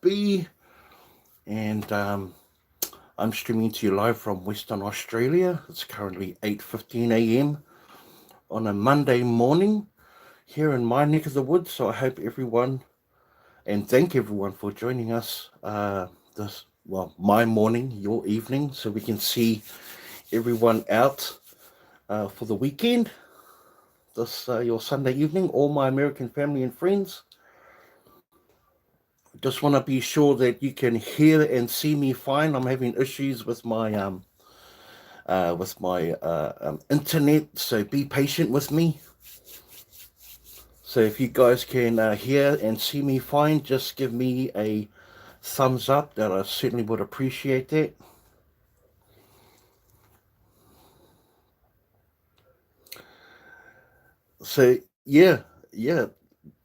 B, and I'm streaming to you live from Western Australia. It's currently 8:15 a.m. on a Monday morning here in my neck of the woods. So I hope everyone and thank everyone for joining us my morning, your evening, so we can see everyone out for the weekend. This your Sunday evening, all my American family and friends. Just want to be sure that you can hear and see me fine. I'm having issues with my internet, so be patient with me. So if you guys can hear and see me fine, just give me a thumbs up. That I certainly would appreciate that. So yeah.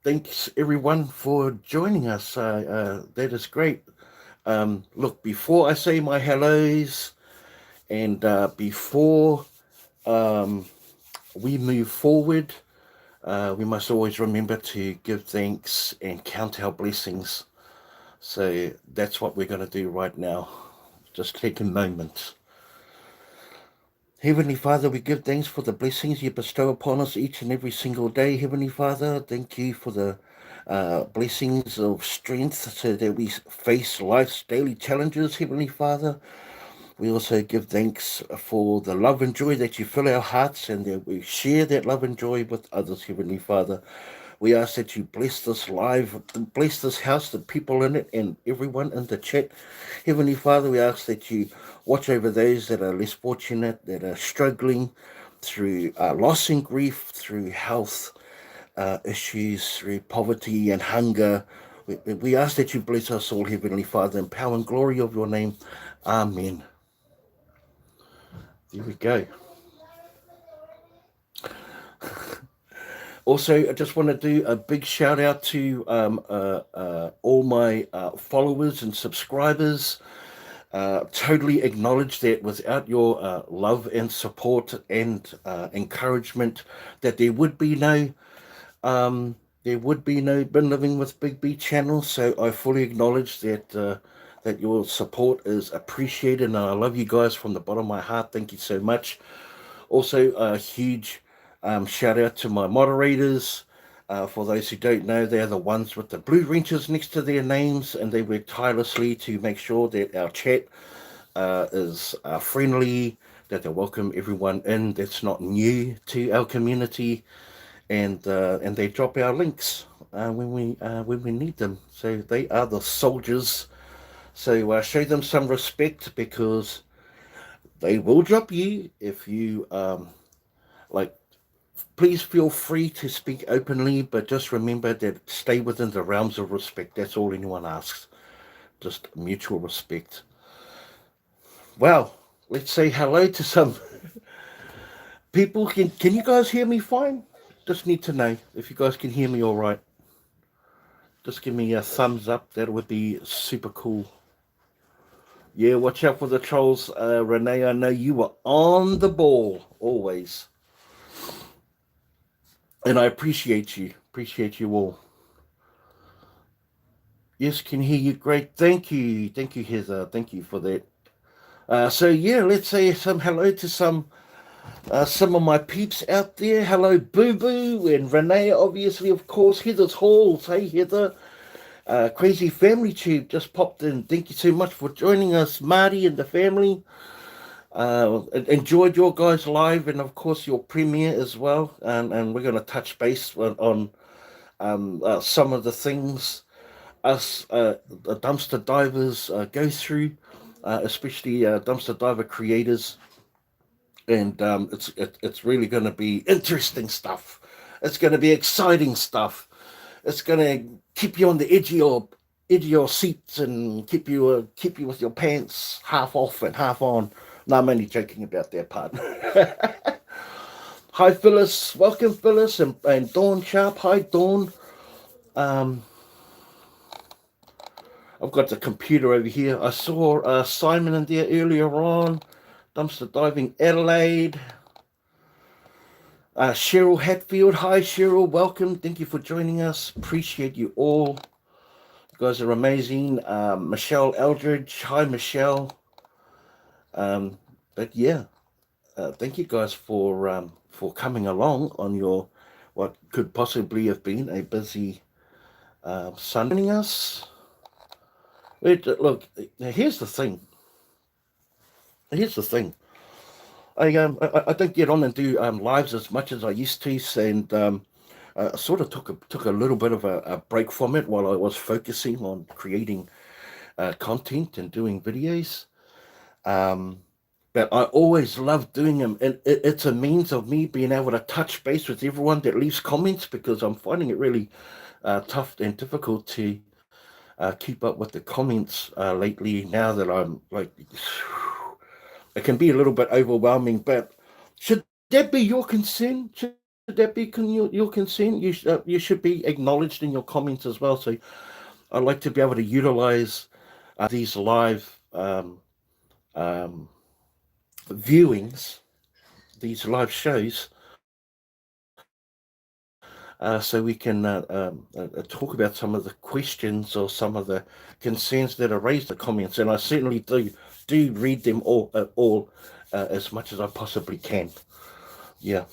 Thanks everyone for joining us. That is great. Look, before I say my hellos and before um, we move forward, we must always remember to give thanks and count our blessings. So that's what we're going to do right now. Just take a moment. Heavenly Father, we give thanks for the blessings you bestow upon us each and every single day. Heavenly Father, thank you for the blessings of strength so that we face life's daily challenges. Heavenly Father, we also give thanks for the love and joy that you fill our hearts and that we share that love and joy with others, Heavenly Father. We ask that you bless this live, bless this house, the people in it, and everyone in the chat. Heavenly Father, we ask that you watch over those that are less fortunate, that are struggling through loss and grief, through health issues, through poverty and hunger. We ask that you bless us all, Heavenly Father, in power and glory of your name. Amen. There we go. Also, I just want to do a big shout out to all my followers and subscribers. Totally acknowledge that without your love and support and encouragement, that there would be no Been Living with Big B channel. So I fully acknowledge that your support is appreciated, and I love you guys from the bottom of my heart. Thank you so much. Also, a huge shout out to my moderators. For those who don't know, they're the ones with the blue wrenches next to their names, and they work tirelessly to make sure that our chat is friendly, that they welcome everyone in that's not new to our community, and they drop our links when we need them. So they are the soldiers. So show them some respect because they will drop you if you like. Please feel free to speak openly, but just remember that stay within the realms of respect. That's all anyone asks. Just mutual respect. Well, let's say hello to some people. Can you guys hear me fine? Just need to know if you guys can hear me all right. Just give me a thumbs up. That would be super cool. Yeah, watch out for the trolls, Renee. I know you were on the ball always, and I appreciate you. Appreciate you all. Yes, can hear you. Great. Thank you, Heather. Thank you for that. So yeah, let's say some hello to some of my peeps out there. Hello, Boo Boo and Renee, obviously, of course. Heather's Halls. Hey, Heather. Crazy Family Tube just popped in. Thank you so much for joining us, Marty and the family. Enjoyed your guys' live and, of course, your premiere as well. And we're going to touch base on some of the things us the dumpster divers go through, especially dumpster diver creators. And it's really going to be interesting stuff. It's going to be exciting stuff. It's going to keep you on the edge of your seats and keep you with your pants half off and half on. No, I'm only joking about that part. Hi, Phyllis. Welcome, Phyllis, and Dawn Sharp. Hi, Dawn. Um, I've got the computer over here. I saw Simon in there earlier on. Dumpster Diving Adelaide. Cheryl Hatfield. Hi, Cheryl. Welcome. Thank you for joining us. Appreciate you all. You guys are amazing. Michelle Eldridge, hi Michelle. But yeah, thank you guys for coming along on your what could possibly have been a busy Sunday. Us. Look, here's the thing. Here's the thing. I don't get on and do lives as much as I used to, and I sort of took a little bit of a break from it while I was focusing on creating content and doing videos. Um, but I always love doing them, and it's a means of me being able to touch base with everyone that leaves comments, because I'm finding it really tough and difficult to keep up with the comments lately. Now that I'm like, it can be a little bit overwhelming. But should that be your concern? Should that be your concern? You should be acknowledged in your comments as well. So I like to be able to utilize these live um, viewings, these live shows, so we can talk about some of the questions or some of the concerns that are raised in the comments. And I certainly do read them all as much as I possibly can. Yeah.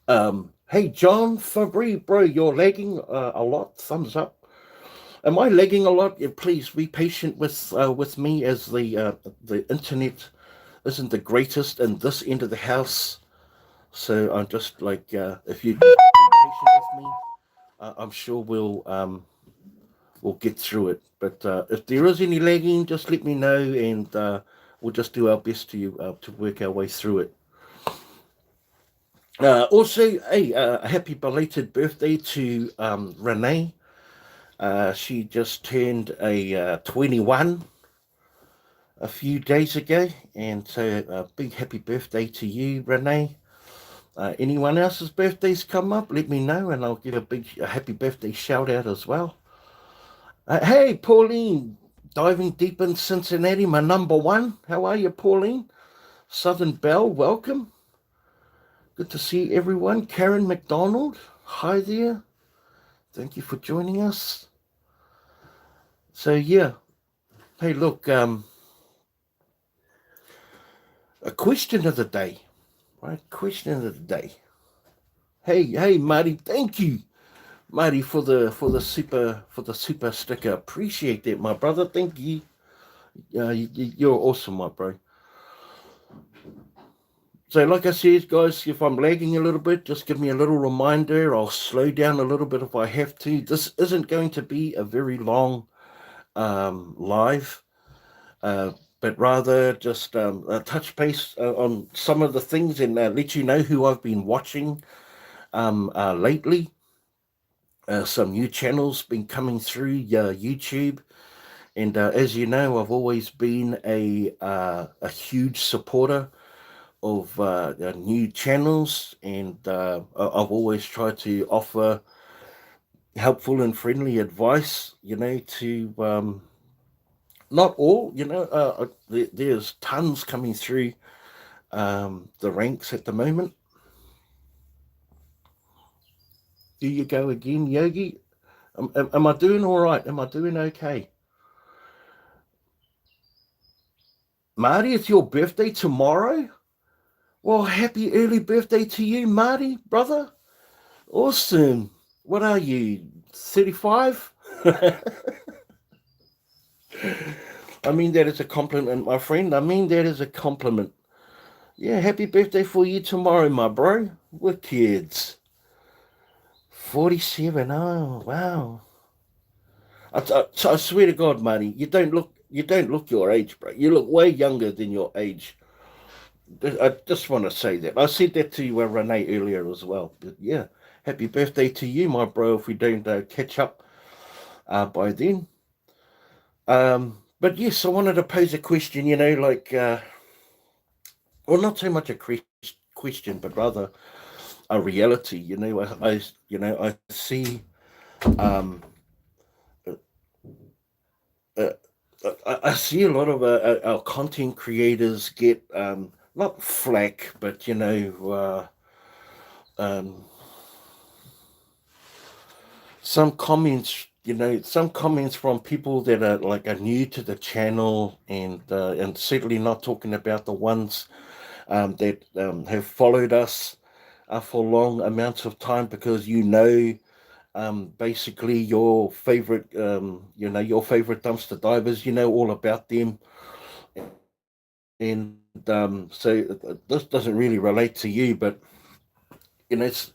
Hey, John Fabry, bro, you're lagging a lot. Thumbs up. Am I lagging a lot? Yeah, please be patient with me, as the internet isn't the greatest in this end of the house. So I'm just like, if you be patient with me, I'm sure we'll get through it. But if there is any lagging, just let me know, and we'll just do our best to work our way through it. Also, a happy belated birthday to Renee. She just turned a 21 a few days ago, and so a big happy birthday to you, Renee. Anyone else's birthdays come up, let me know, and I'll give a happy birthday shout out as well. Hey, Pauline, diving deep in Cincinnati, my number one. How are you, Pauline? Southern Belle, welcome. Good to see everyone. Karen McDonald, hi there. Thank you for joining us. So yeah, hey, look, a question of the day, right? Question of the day. Hey, Marty, thank you, Marty, for the super sticker. Appreciate that, my brother. Thank you. You're awesome, my bro. So, like I said, guys, if I'm lagging a little bit, just give me a little reminder. I'll slow down a little bit if I have to. This isn't going to be a very long live, uh, but rather just touch base on some of the things, and let you know who I've been watching lately. Some new channels been coming through YouTube, and as you know, I've always been a huge supporter of new channels, and I've always tried to offer helpful and friendly advice, to not all, there's tons coming through the ranks at the moment. Do you go again, Yogi? Am I doing all right? Am I doing okay? Marty, it's your birthday tomorrow? Well, happy early birthday to you, Marty, brother. Awesome. What are you, 35? I mean that as a compliment, my friend. I mean that as a compliment. Yeah, happy birthday for you tomorrow, my bro. We're kids. 47. Oh, wow. I swear to God, Marty, you don't look your age, bro. You look way younger than your age. I just want to say that. I said that to Renee earlier as well. But yeah, happy birthday to you, my bro, if we don't catch up by then. But yes, I wanted to pose a question, like, well, not so much a question, but rather a reality. I see, um, uh, I see a lot of our content creators get not flack, but um, some comments some comments from people that are new to the channel, and certainly not talking about the ones that have followed us for long amounts of time, because basically your favorite dumpster divers, all about them. And this doesn't really relate to you, but it's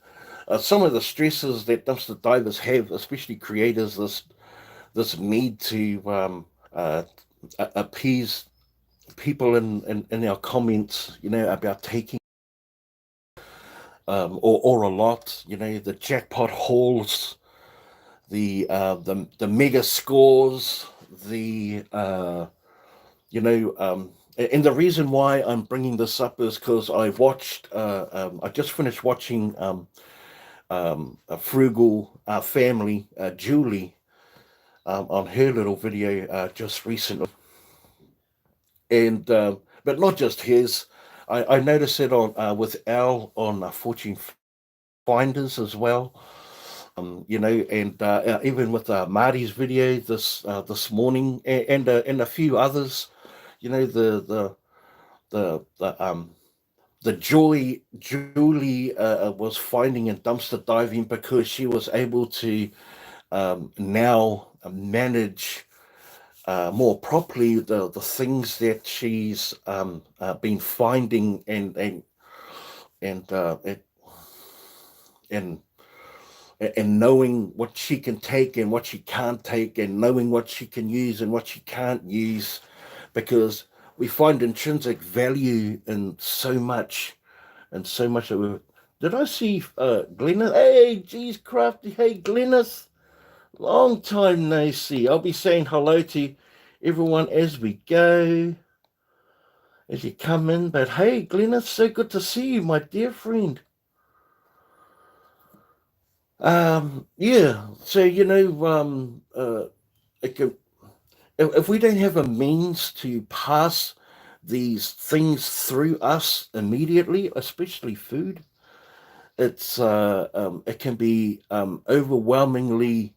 some of the stresses that dumpster divers have, especially creators, this need to uh, appease people in our comments, about taking or a lot, the jackpot hauls, the mega scores, the and the reason why I'm bringing this up is because I just finished watching a frugal family, Julie, on her little video just recently, and but not just his. I noticed it on with Al on Fortune Finders as well. And even with Marty's video this morning, and a few others, the joy Julie was finding in dumpster diving, because she was able to now manage more properly the things that she's been finding, and and and knowing what she can take and what she can't take, and knowing what she can use and what she can't use, because we find intrinsic value in so much, that we. Did I see Glennis? Hey, geez, Crafty. Hey, Glennis. Long time no see. I'll be saying hello to everyone as we go, as you come in. But hey, Glennis, so good to see you, my dear friend. Yeah. So it can, if we don't have a means to pass these things through us immediately, especially food, it can be overwhelmingly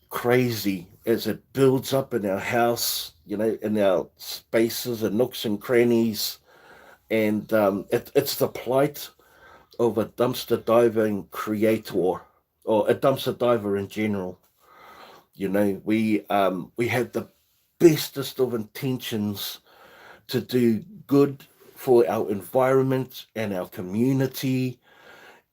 crazy as it builds up in our house, in our spaces and nooks and crannies. And it's the plight of a dumpster diving creator, or a dumpster diver in general. We have the bestest of intentions to do good for our environment and our community,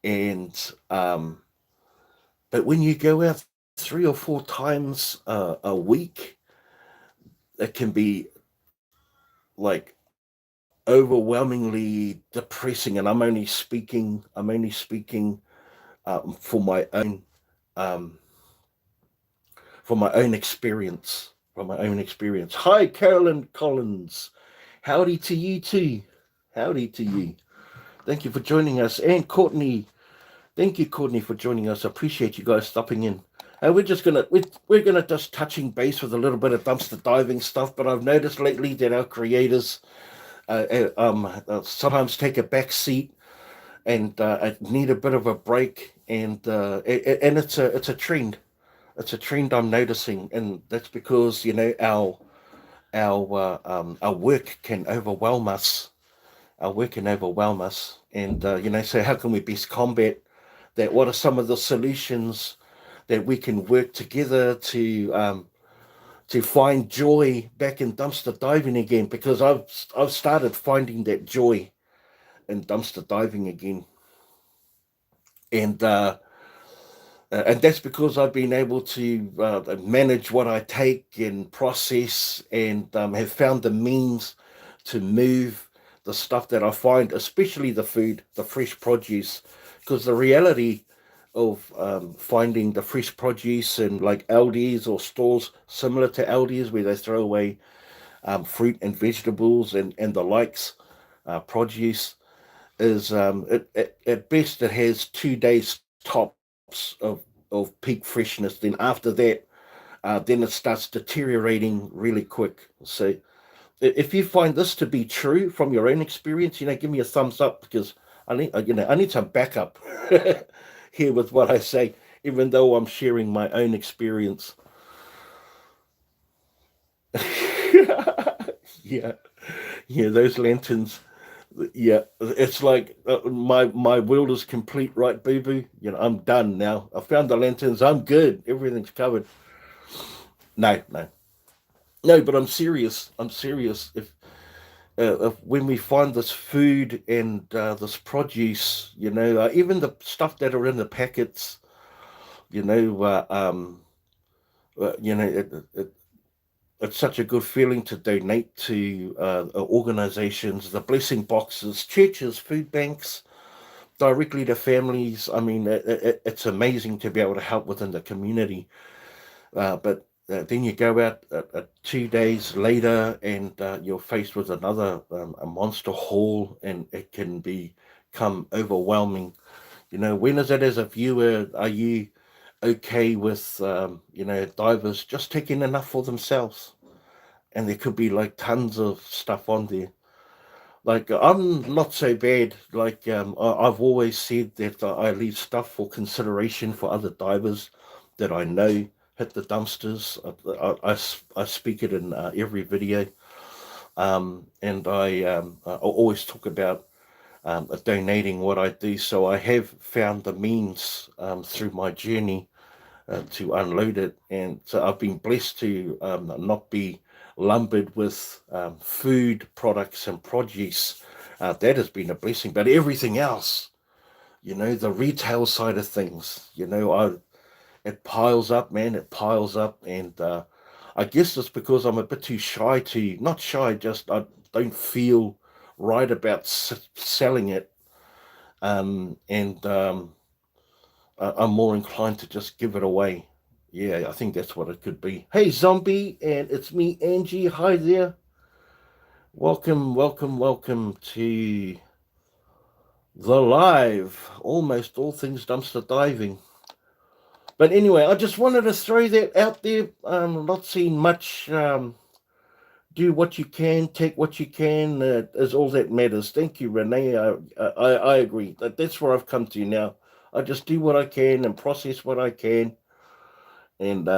and but when you go out 3 or 4 times a week, it can be like overwhelmingly depressing. And I'm only speaking for my own um, experience. From my own experience. Hi, Carolyn Collins. Howdy to you too. Howdy to you. Thank you for joining us. And Courtney, thank you, Courtney, for joining us. I appreciate you guys stopping in. And we're gonna just touching base with a little bit of dumpster diving stuff. But I've noticed lately that our creators sometimes take a back seat, and need a bit of a break. And it's a trend. It's a trend I'm noticing, and that's because our work can overwhelm us. Our work can overwhelm us, and so how can we best combat that? What are some of the solutions that we can work together to find joy back in dumpster diving again? Because I've started finding that joy in dumpster diving again, and and that's because I've been able to manage what I take and process, and have found the means to move the stuff that I find, especially the food, the fresh produce, because the reality of finding the fresh produce in like Aldi's or stores similar to Aldi's, where they throw away fruit and vegetables and the likes, produce, is at best it has 2 days tops of peak freshness. Then after that, then it starts deteriorating really quick. So if you find this to be true from your own experience, give me a thumbs up, because I need some backup here with what I say. even though I'm sharing my own experience. Yeah, yeah, those lanterns. Yeah, it's like my world is complete, right, boo boo? I'm done now. I found the lanterns. I'm good. Everything's covered. No, no, no. But I'm serious. I'm serious. If when we find this food and this produce, even the stuff that are in the packets, you know, uh, um, you know, it's such a good feeling to donate to organizations, the blessing boxes, churches, food banks, directly to families. I mean, it's amazing to be able to help within the community. But then you go out 2 days later and you're faced with another a monster haul, and it can become overwhelming. When is it as a viewer, are you okay with, divers just taking enough for themselves? And there could be like tons of stuff on there. Like I'm not so bad. Like I've always said that I leave stuff for consideration for other divers that I know hit the dumpsters. I speak it in every video, and I always talk about donating what I do. So I have found the means through my journey to unload it. And so I've been blessed to not be lumbered with food products and produce. That has been a blessing. But everything else, the retail side of things, it piles up, man. It piles up. And I guess it's because I'm a bit too shy to, not shy, just I don't feel right about selling it. And I'm more inclined to just give it away. Yeah, I think that's what it could be. Hey, zombie, and it's me, Angie. Hi there. Welcome, welcome, welcome to the live. Almost all things dumpster diving. But anyway, I just wanted to throw that out there. Not seeing much. Do what you can, take what you can. Is all that matters. Thank you, Renee. I agree. That's where I've come to now. I just do what I can and process what I can, and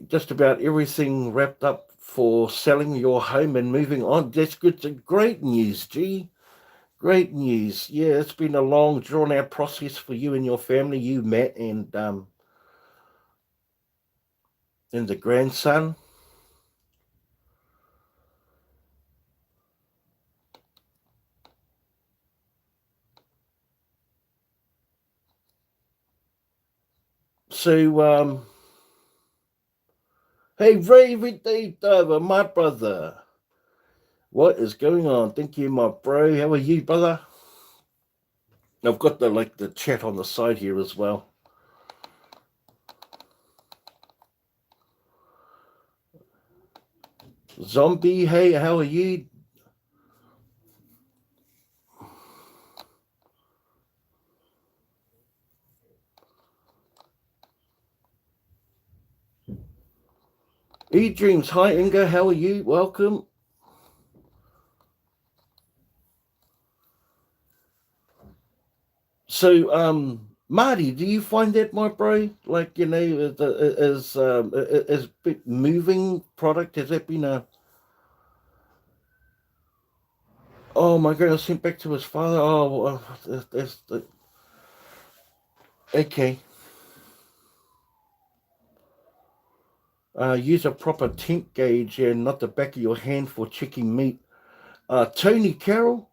just about everything wrapped up for selling your home and moving on. That's good. Great news, G. Great news. Yeah, it's been a long, drawn out process for you and your family, you, Matt, and the grandson. So, hey, Ray, my brother. What is going on? Thank you, my bro. How are you, brother? I've got the chat on the side here as well. Zombie, hey, how are you? E-Dreams, hi, Inga, how are you? Welcome. So, Marty, do you find that, my bro? Like, as bit moving product, has that been a? Oh my goodness, sent back to his father. Oh, that's okay. Use a proper temp gauge and not the back of your hand for checking meat. Tony Carroll,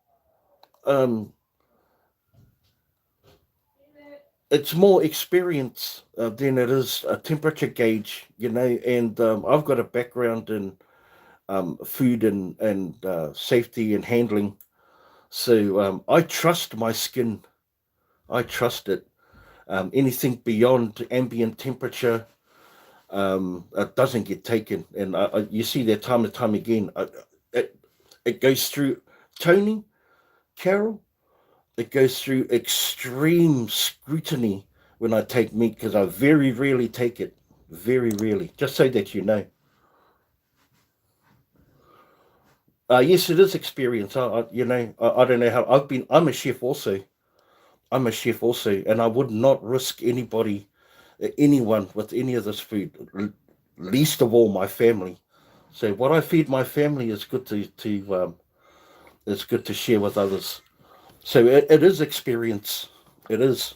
um, it's more experience than it is a temperature gauge, and I've got a background in food and safety and handling. So I trust my skin. I trust it. Anything beyond ambient temperature doesn't get taken, and you see that time and time again. It, it goes through Tony Carroll. It goes through extreme scrutiny when I take meat because I very rarely take it. Very rarely. Just so that you know. Yes, it is experience. I don't know how I'm a chef also. I'm a chef also, and I would not risk anyone with any of this food, least of all my family. So what I feed my family is good to share with others. So it is experience. It is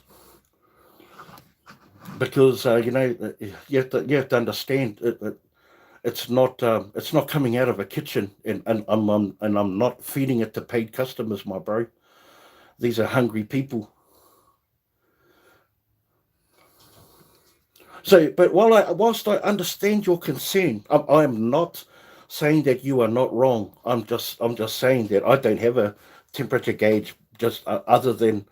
because you have to understand it's not coming out of a kitchen, and I'm not feeding it to paid customers, my bro. These are hungry people. So, but whilst I understand your concern, I'm not saying that you are not wrong. I'm just saying that I don't have a temperature gauge, just other than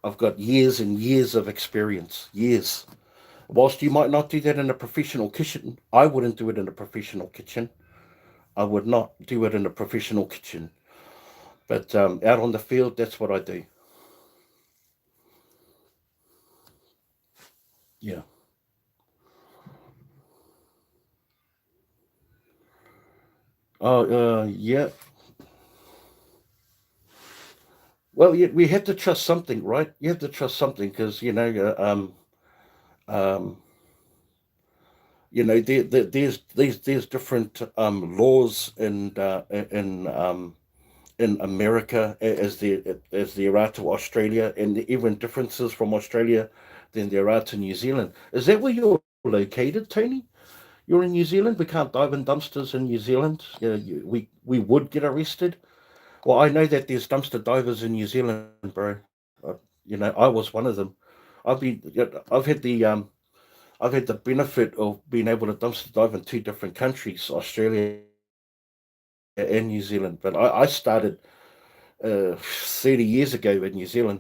I've got years and years of experience. Years. Whilst you might not do that in a professional kitchen, I wouldn't do it in a professional kitchen. I would not do it in a professional kitchen. But out on the field, that's what I do. Yeah. Oh, yeah. Well, we have to trust something, right? You have to trust something because um, there's different laws in America as there are to Australia, and even differences from Australia than there are to New Zealand. Is that where you're located, Tony? You're in New Zealand. We can't dive in dumpsters in New Zealand. We would get arrested. Well, I know that there's dumpster divers in New Zealand, bro. I was one of them. I've had the benefit of being able to dumpster dive in two different countries, Australia and New Zealand. But I started 30 years ago in New Zealand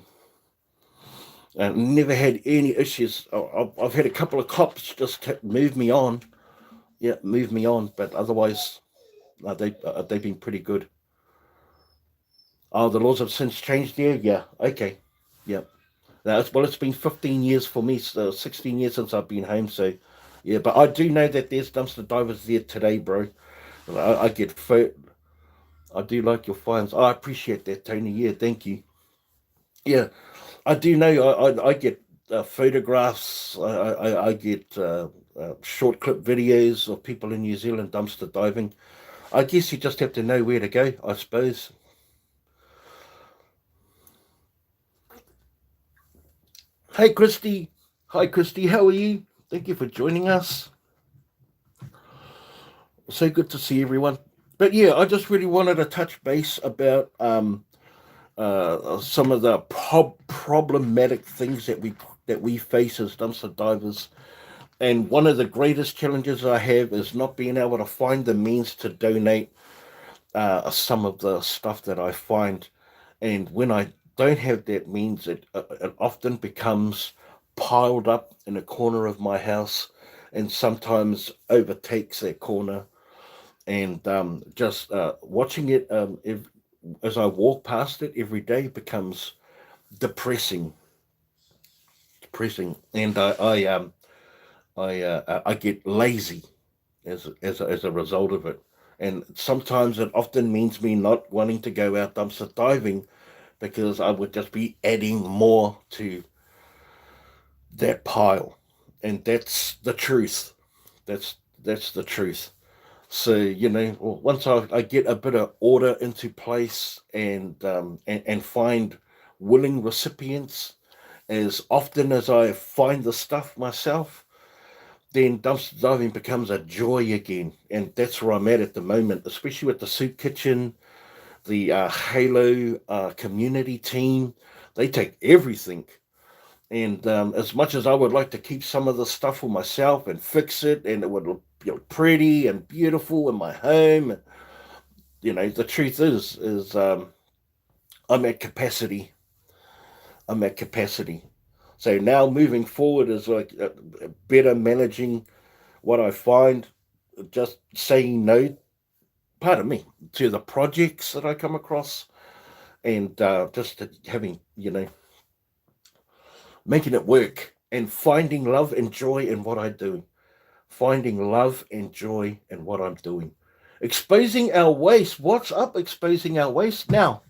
and never had any issues. I've had a couple of cops just move me on. Yeah, move me on. But otherwise, they've been pretty good. Oh, the laws have since changed there. Yeah, okay. Yeah. Well, it's been 15 years for me, so 16 years since I've been home. So, yeah, but I do know that there's dumpster divers there today, bro. I get I do like your finds. I appreciate that, Tony. Yeah, thank you. Yeah, I do know. I get photographs. I get short clip videos of people in New Zealand dumpster diving. I guess you just have to know where to go, I suppose. Hey, Christy. Hi, Christy. How are you? Thank you for joining us. So good to see everyone. But yeah, I just really wanted to touch base about some of the problematic things that we face as dumpster divers. And one of the greatest challenges I have is not being able to find the means to donate some of the stuff that I find. And when I don't have that means, it often becomes piled up in a corner of my house and sometimes overtakes that corner. And just watching it as I walk past it every day becomes depressing, depressing. And I get lazy as a result of it. And sometimes it often means me not wanting to go out dumpster diving because I would just be adding more to that pile. And that's the truth. That's the truth. So once I get a bit of order into place and find willing recipients, as often as I find the stuff myself, then dumpster diving becomes a joy again, and that's where I'm at the moment, especially with the soup kitchen, the Halo community team. They take everything, and as much as I would like to keep some of the stuff for myself and fix it, and it would look pretty and beautiful in my home, the truth is I'm at capacity. I'm at capacity. So now moving forward is like better managing what I find, just saying no, pardon me, to the projects that I come across, and just having, making it work and finding love and joy in what I do. Finding love and joy in what I'm doing. Exposing our waste. What's up, exposing our waste? Now,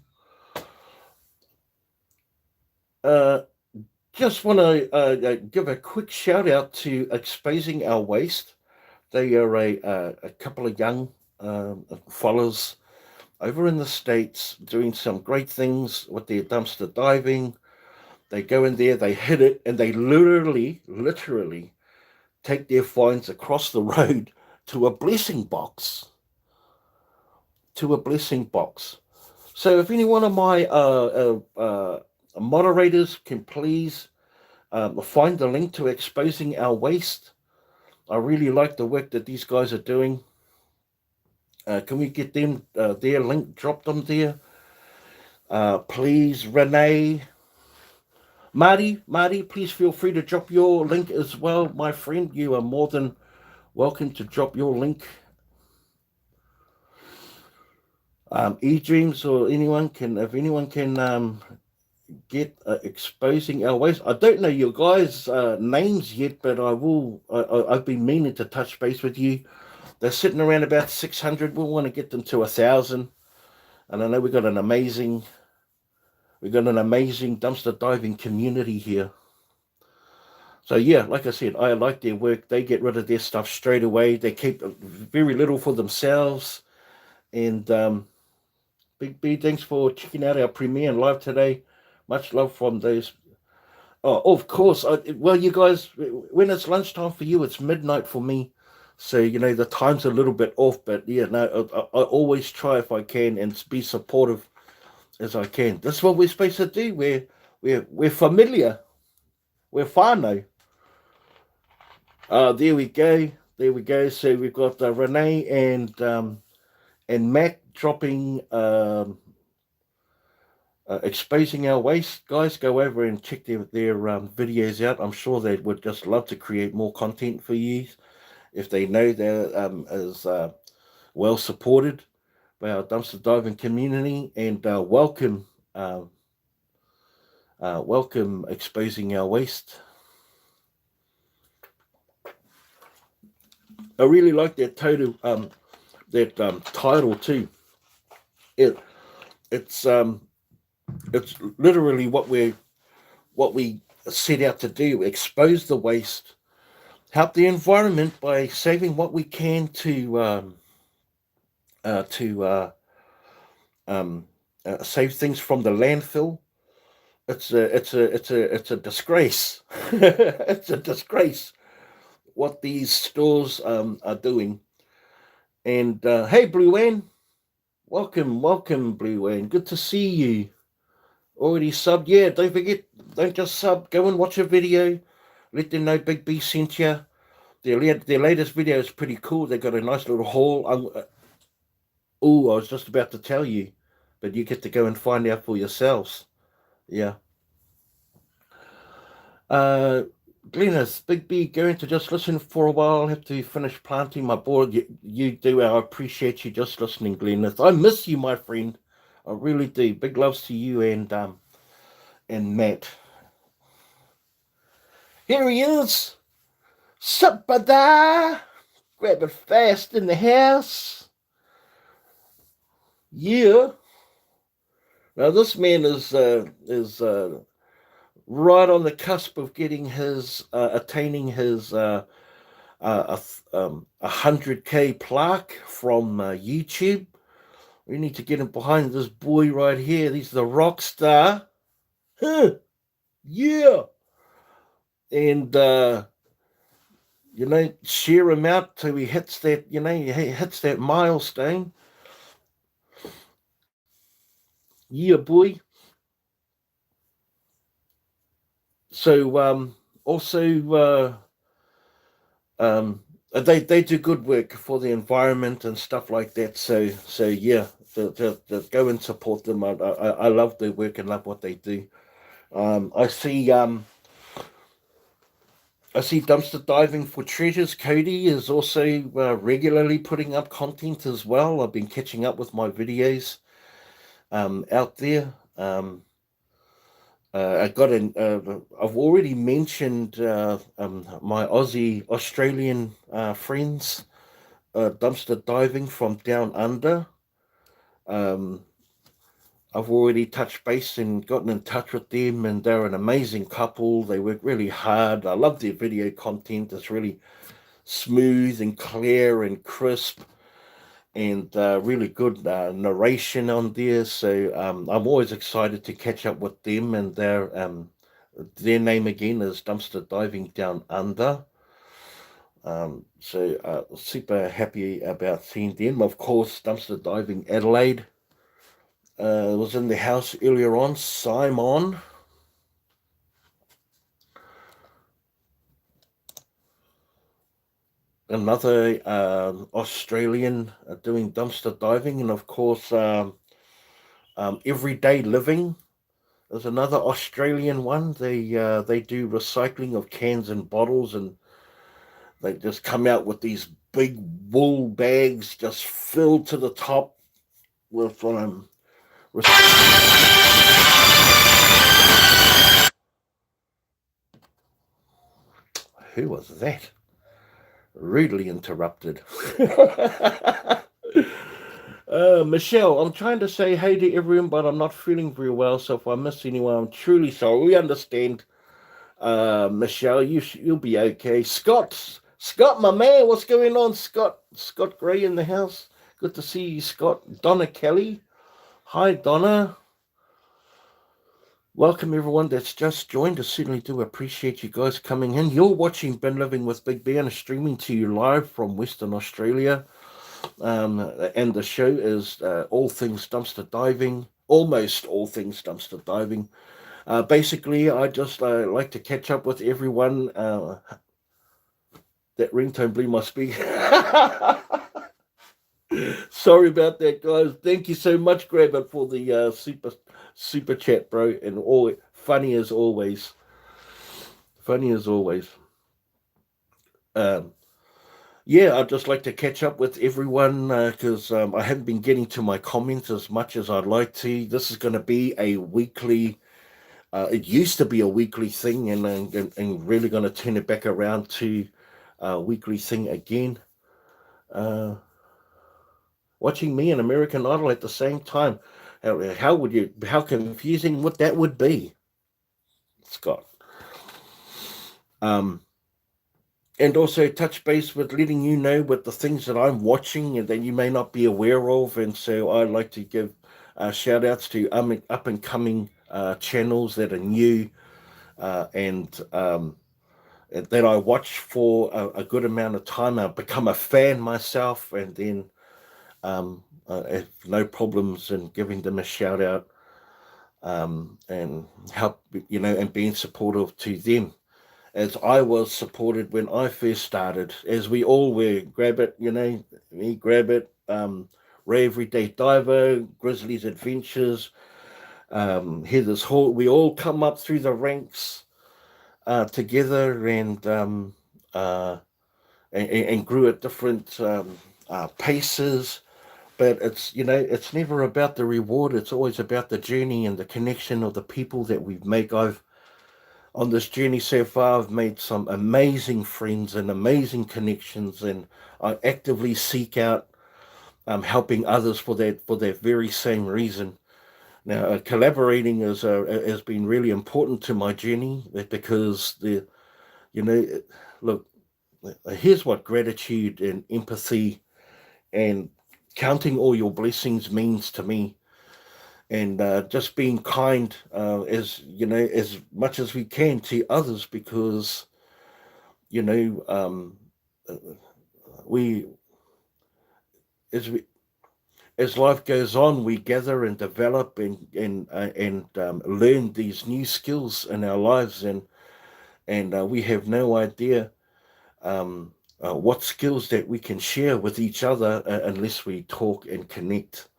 just want to give a quick shout out to Exposing Our Waste. They are a couple of young fellows over in the States doing some great things with their dumpster diving. They go in there, they hit it, and they literally take their finds across the road to a blessing box. To a blessing box. So if any one of my moderators can please find the link to Exposing Our Waste. I really like the work that these guys are doing. Can we get them their link dropped on there? Please, Renee, Marty, please feel free to drop your link as well, my friend. You are more than welcome to drop your link. eDreams or anyone can, if anyone can get Exposing Our Waste. I don't know your guys' names yet, but I've been meaning to touch base with you. They're sitting around about 600. We want to get them to 1,000. And I know we've got an amazing dumpster diving community here. So yeah, like I said, I like their work. They get rid of their stuff straight away. They keep very little for themselves. And Big B, thanks for checking out our premiere and live today. Much love from those. Oh, of course. Well, you guys, when it's lunchtime for you, it's midnight for me. So, the time's a little bit off. But yeah, no, I always try if I can and be supportive as I can. That's what we're supposed to do. We're familiar. We're whānau. There we go. There we go. So we've got Renee and Mac dropping Exposing Our Waste. Guys, go over and check their videos out. I'm sure they would just love to create more content for you if they know they're as well supported by our dumpster diving community. And welcome Exposing Our Waste. I really like that title too. It's literally what we set out to do: expose the waste, help the environment by saving what we can to save things from the landfill. It's a disgrace. It's a disgrace what these stores are doing. And hey, Blue Wayne, welcome, Blue Wayne. Good to see you. Already subbed. Yeah, don't forget, don't just sub. Go and watch a video. Let them know Big B sent you. Their latest video is pretty cool. They got a nice little haul. I was just about to tell you, but you get to go and find out for yourselves. Yeah. Glennis, Big B, going to just listen for a while. I'll have to finish planting my board. You do. I appreciate you just listening, Glennis. I miss you, my friend. I really do. Big loves to you and Matt. Here he is. Sup, brother? Grab it fast in the house. Yeah. Now this man is right on the cusp of getting attaining his 100K plaque from YouTube. We need to get him behind this boy right here. He's the rock star. Huh. Yeah. And share him out till he hits that, he hits that milestone. Yeah, boy. So also they do good work for the environment and stuff like that. So yeah, to go and support them. I love their work and love what they do. I see Dumpster Diving for Treasures. Cody is also regularly putting up content as well. I've been catching up with my videos out there. I've already mentioned my Australian friends, Dumpster Diving from Down Under. I've already touched base and gotten in touch with them, and they're an amazing couple. They work really hard. I love their video content. It's really smooth and clear and crisp, and really good narration on there. So I'm always excited to catch up with them. And their name again is Dumpster Diving Down Under. So super happy about seeing them. Of course, Dumpster Diving Adelaide was in the house earlier on. Simon. Another Australian doing dumpster diving, and of course, Everyday Living is another Australian one. They do recycling of cans and bottles, and they just come out with these big wool bags just filled to the top with who was that? Rudely interrupted. Michelle, I'm trying to say hey to everyone, but I'm not feeling very well. So if I miss anyone, I'm truly sorry. We understand. Michelle, you'll be okay. Scott, my man, what's going on? Scott Gray in the house. Good to see you, Scott. Donna Kelly. Hi, Donna. Welcome everyone that's just joined. I certainly do appreciate you guys coming in. You're watching Bin Living with Big Ben, streaming to you live from Western Australia. And the show is all things dumpster diving, almost all things dumpster diving. Basically, I just like to catch up with everyone. That ringtone blew my speaker. Sorry about that, guys. Thank you so much, Grabber, for the super chat, bro, and all funny as always. Funny as always. Um, yeah, I'd just like to catch up with everyone because I haven't been getting to my comments as much as I'd like to. This is going to be a weekly. It used to be a weekly thing, and really going to turn it back around to a weekly thing again. Uh, Watching me and American Idol at the same time. How confusing would that would be, Scott? Um, and also touch base with letting you know with the things that I'm watching and that you may not be aware of. And so I'd like to give shout outs to up and coming channels that are new and that I watch for a good amount of time. I've become a fan myself, and then have no problems in giving them a shout out and help, and being supportive to them as I was supported when I first started, as we all were. Grab it, me, grab it. Ray Everyday Diver, Grizzlies Adventures, Heather's Hall. We all come up through the ranks together uh, and grew at different paces. But it's never about the reward. It's always about the journey and the connection of the people that we've made. I've On this journey so far, I've made some amazing friends and amazing connections, and I actively seek out helping others for that very same reason. Now, collaborating has been really important to my journey because you know look, here's what gratitude and empathy and counting all your blessings means to me, and just being kind as much as we can to others, because you know uh, we as we as life goes on, we gather and develop and learn these new skills in our lives, and we have no idea what skills that we can share with each other unless we talk and connect.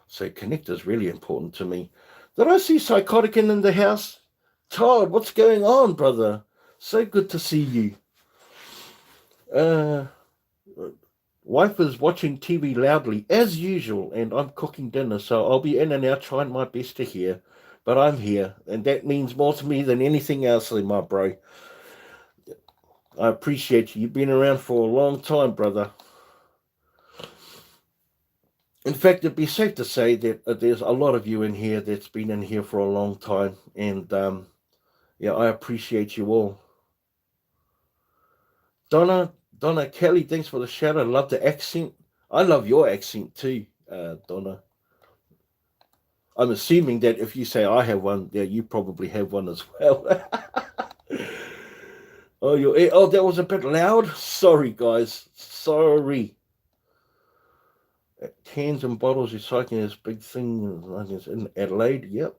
So connect is really important to me. Did I see Psychotic in the house? Todd, what's going on, brother? So good to see you. Uh, Wife is watching TV loudly as usual, and I'm cooking dinner, so I'll be in and out trying my best to hear. But I'm here, and that means more to me than anything else, my bro. I appreciate you. You've been around for a long time, brother. In fact, it'd be safe to say that there's a lot of you in here that's been in here for a long time, and yeah, I appreciate you all. Donna Kelly, thanks for the shout. I love the accent. I love your accent too, Donna. I'm assuming that if you say I have one, yeah, you probably have one as well. Oh, that was a bit loud. Sorry, guys. Sorry. Cans and bottles recycling is a big thing. I guess in Adelaide. Yep.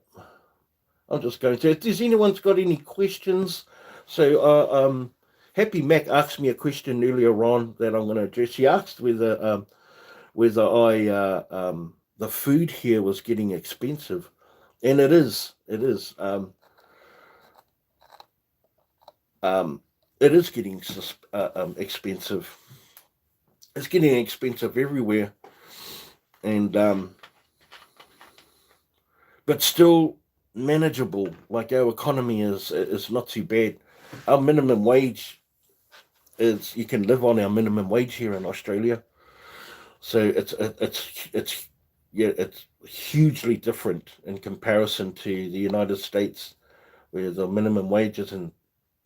I'm just going to. Does anyone's got any questions? So, Happy Mac asked me a question earlier on that I'm going to address. She asked whether the food here was getting expensive, and it is. It is. It is getting expensive. It's getting expensive everywhere, and but still manageable. Like our economy is not too bad. Our minimum wage is you can live on our minimum wage here in Australia. So it's yeah, it's hugely different in comparison to the United States, where the minimum wages and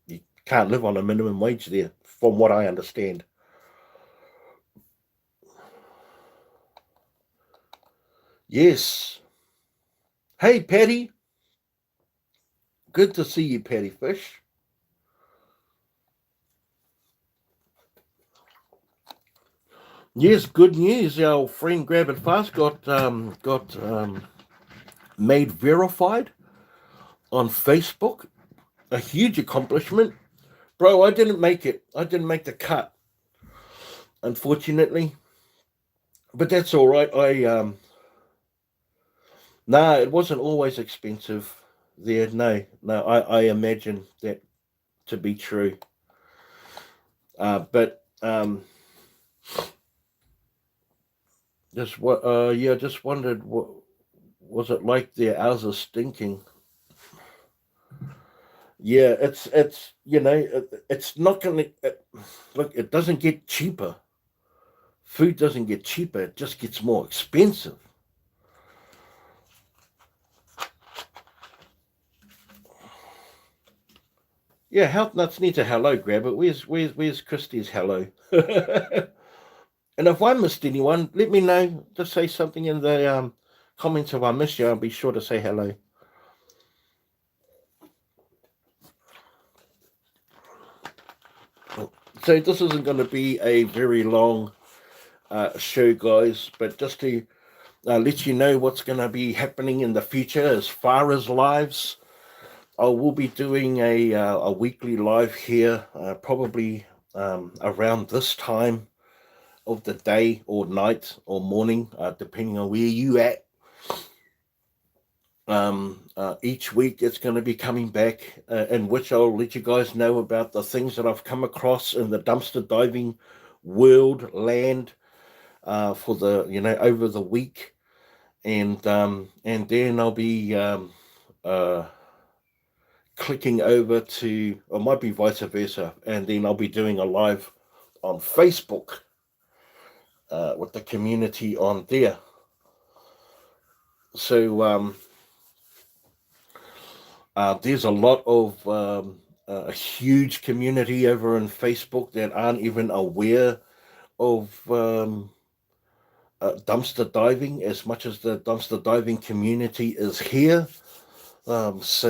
you can't live on a minimum wage there, from what I understand. Yes. Hey, Patty. Good to see you, Patty Fish. Yes, good news. Our friend Grab It Fast got made verified on Facebook. A huge accomplishment. Bro, I didn't make it. I didn't make the cut, unfortunately. But that's all right. Nah, it wasn't always expensive there. No, I imagine that to be true. But just what yeah, just wondered what was it like there. Ours are stinking. Yeah, it's it's not gonna look. It doesn't get cheaper. Food doesn't get cheaper. It just gets more expensive. Yeah, Health Nuts needs a hello, grab it. Where's Christie's hello? And if I missed anyone, let me know. Just say something in the comments if I missed you. I'll be sure to say hello. So this isn't going to be a very long show, guys, but just to let you know what's going to be happening in the future as far as lives. I will be doing a weekly live here, probably around this time of the day or night or morning, depending on where you at. Each week it's going to be coming back, in which I'll let you guys know about the things that I've come across in the dumpster diving world land for the over the week, and then I'll be clicking over to, or might be vice versa, and then I'll be doing a live on Facebook with the community on there. So there's a lot of a huge community over in Facebook that aren't even aware of dumpster diving as much as the dumpster diving community is here. So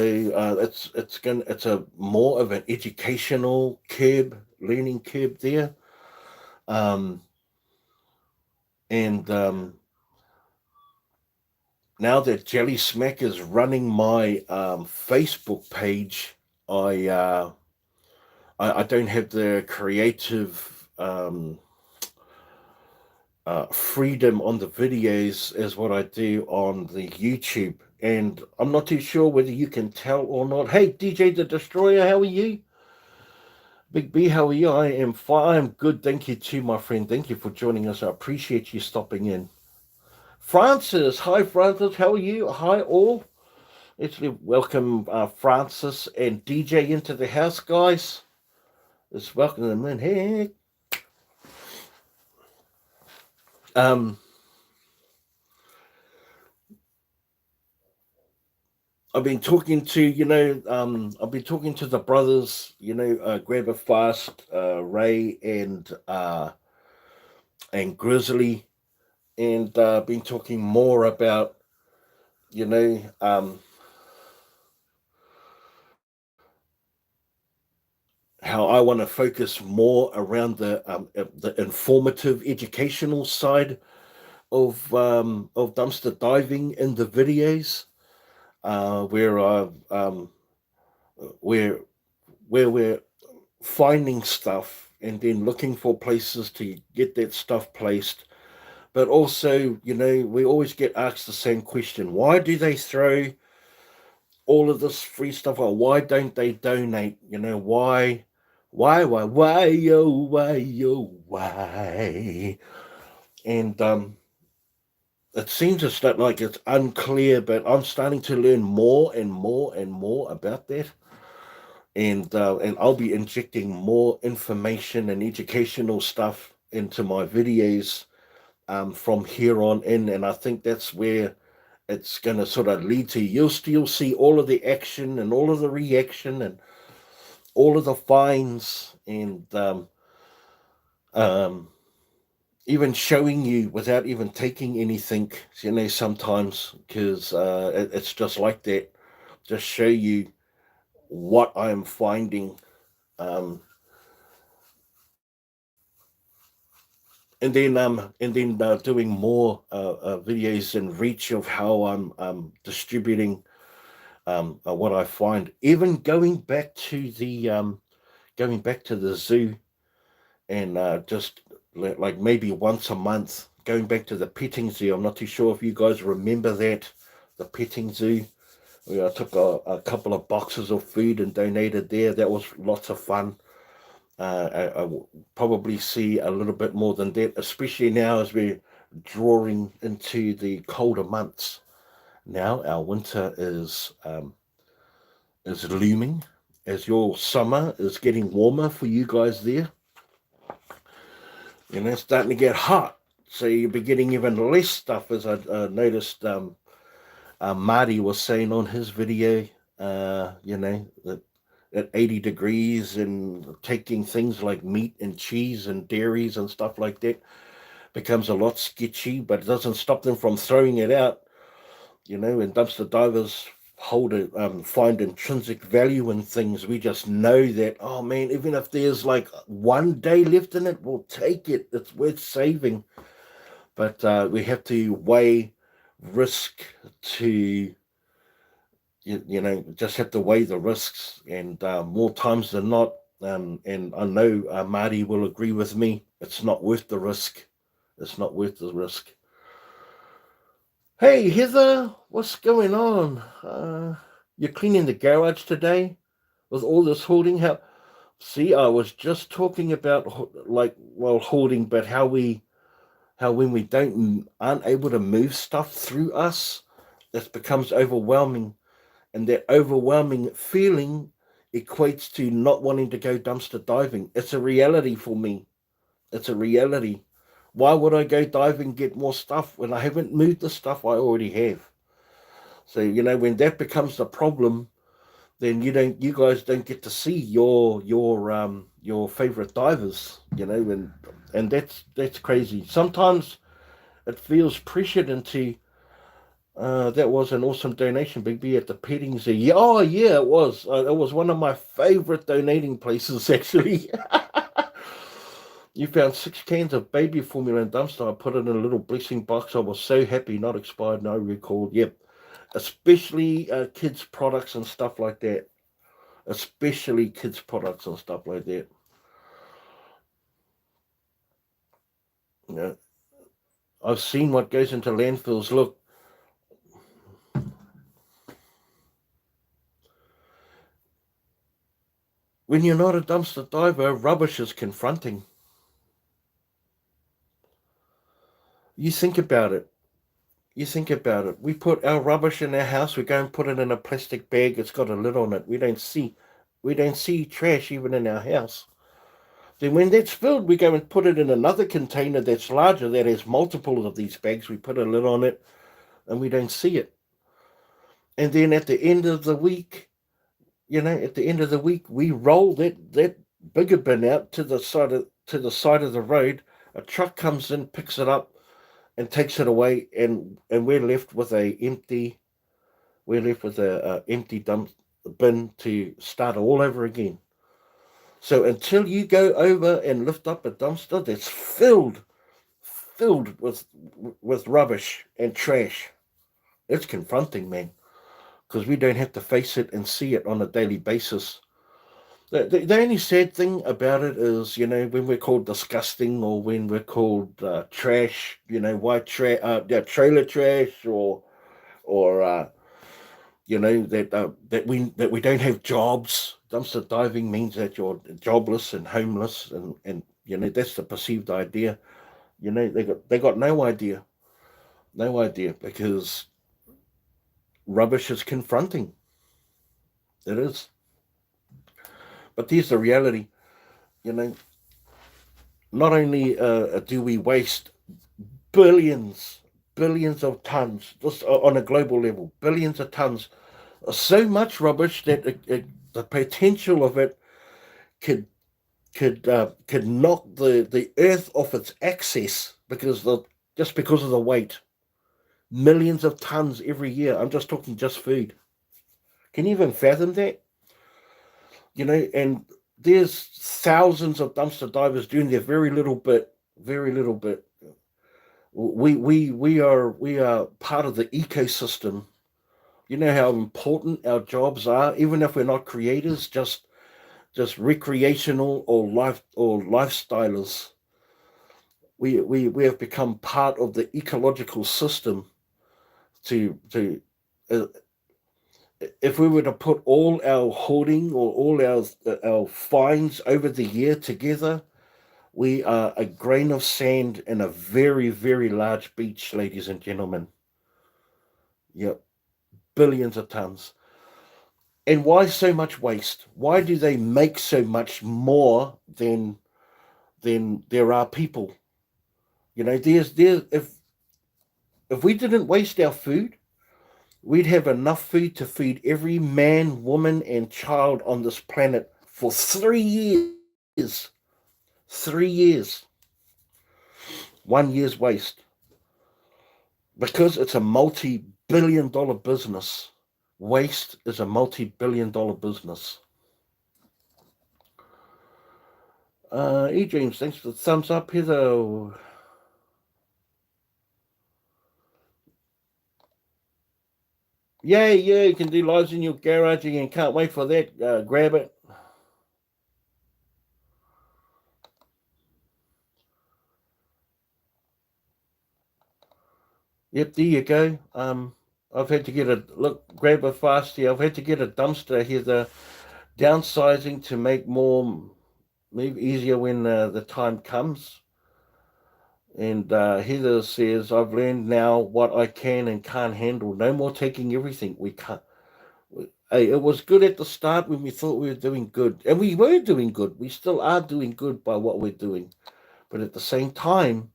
it's a more of an educational curb, learning curb there. Um, and Now that Jelly Smack is running my Facebook page, I don't have the creative freedom on the videos as what I do on the YouTube. And I'm not too sure whether you can tell or not. Hey, DJ the Destroyer, how are you? Big B, how are you? I am fine. I'm good. Thank you too, my friend. Thank you for joining us. I appreciate you stopping in. Francis, hi Francis, how are you? Hi all. Let's welcome Francis and DJ into the house, guys. Let's welcome them in. Hey. I've been talking to, I've been talking to the brothers, Grab a Fast, Ray and Grizzly, and been talking more about, you know, how I want to focus more around the informative, educational side of dumpster diving in the videos, where I've where we're finding stuff and then looking for places to get that stuff placed. But also, we always get asked the same question: why do they throw all of this free stuff out? Why don't they donate? Why? And it seems just like it's unclear, but I'm starting to learn more and more and more about that. And I'll be injecting more information and educational stuff into my videos from here on in, and I think that's where it's going to sort of lead to. You'll still see all of the action and all of the reaction and all of the finds, and um, even showing you without even taking anything, sometimes, because it's just like that. Just show you what I'm finding. Um, and then doing more videos in reach of how I'm distributing what I find. Even going back to the zoo, and just like maybe once a month, going back to the petting zoo. I'm not too sure if you guys remember that, the petting zoo. Where I took a couple of boxes of food and donated there. That was lots of fun. I will probably see a little bit more than that, especially now as we're drawing into the colder months. Now our winter is looming, as your summer is getting warmer for you guys there. It's starting to get hot, so you'll be getting even less stuff. As I noticed, Marty was saying on his video, that at 80 degrees and taking things like meat and cheese and dairies and stuff like that becomes a lot sketchy, but it doesn't stop them from throwing it out. And dumpster divers find intrinsic value in things. We just know that, oh man, even if there's like one day left in it, we'll take it. It's worth saving. But we have to weigh risk to, just have to weigh the risks. And more times than not, and I know Marty will agree with me, it's not worth the risk. It's not worth the risk. Hey, Heather, what's going on? You're cleaning the garage today with all this hoarding? See, I was just talking about hoarding, but how when we aren't able to move stuff through us, it becomes overwhelming, and that overwhelming feeling equates to not wanting to go dumpster diving. It's a reality for me. It's a reality. Why would I go diving and get more stuff when I haven't moved the stuff I already have? So, when that becomes the problem, then you guys don't get to see your favorite divers, and that's crazy. Sometimes it feels pressured into. That was an awesome donation, Big B, at the petting zoo. Yeah, oh yeah, it was. It was one of my favorite donating places, actually. You found 6 cans of baby formula in dumpster. I put it in a little blessing box. I was so happy, not expired, no recalled. Yep. Especially kids' products and stuff like that. Especially kids' products and stuff like that. Yeah. I've seen what goes into landfills. Look, when you're not a dumpster diver, rubbish is confronting. You think about it. You think about it. We put our rubbish in our house. We go and put it in a plastic bag. It's got a lid on it. We don't see trash even in our house. Then when that's filled, we go and put it in another container that's larger, that has multiple of these bags. We put a lid on it, and we don't see it. And then at the end of the week, at the end of the week, we roll that bigger bin out to the side of the road. A truck comes in, picks it up, and takes it away, and we're left with a empty dump bin to start all over again. So until you go over and lift up a dumpster that's filled with rubbish and trash, it's confronting, man, because we don't have to face it and see it on a daily basis. The only sad thing about it is, when we're called disgusting or when we're called trash, yeah, trailer trash, or that we don't have jobs. Dumpster diving means that you're jobless and homeless, and that's the perceived idea. They got no idea because rubbish is confronting. It is, but here's the reality. You know, not only do we waste billions, billions of tons, just on a global level, billions of tons, so much rubbish that the potential of it could could knock the earth off its axis because of the weight. Millions of tons every year. I'm just talking just food. Can you even fathom that? And there's thousands of dumpster divers doing their very little bit, very little bit. We are part of the ecosystem. You know how important our jobs are, even if we're not creators, just recreational or lifestylers. We have become part of the ecological system. To uh, if we were to put all our hoarding or all our fines over the year together, we are a grain of sand in a very, very large beach, ladies and gentlemen. Yep, billions of tons. And why so much waste? Why do they make so much more than there are people? There's if we didn't waste our food, we'd have enough food to feed every man, woman, and child on this planet for 3 years. 3 years. 1 year's waste. Because it's a multi-billion-dollar business. Waste is a multi-billion-dollar business. E-Dreams, thanks for the thumbs up, Heather. Yeah, you can do lives in your garage and can't wait for that. Grab it. Yep, there you go. I've had to grab it fast here. I've had to get a dumpster here. The downsizing to make more move easier when the time comes. And Heather says, I've learned now what I can and can't handle. No more taking everything. We can't. Hey, it was good at the start when we thought we were doing good. And we were doing good. We still are doing good by what we're doing. But at the same time,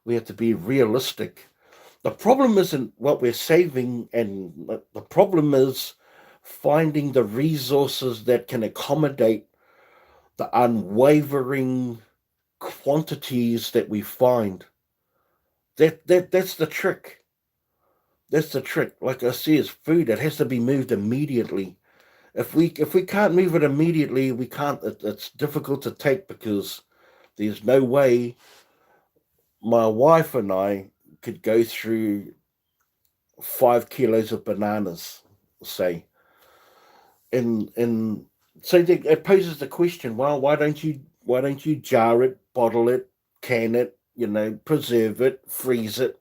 we have to be realistic. The problem isn't what we're saving, and the problem is finding the resources that can accommodate the unwavering quantities that we find. That's the trick. That's the trick. Like I say, it's food. It has to be moved immediately. If we can't move it immediately, we can't. It's difficult to take because there's no way my wife and I could go through 5 kilos of bananas, say, and so it poses the question: well, why don't you jar it, bottle it, can it, preserve it, freeze it?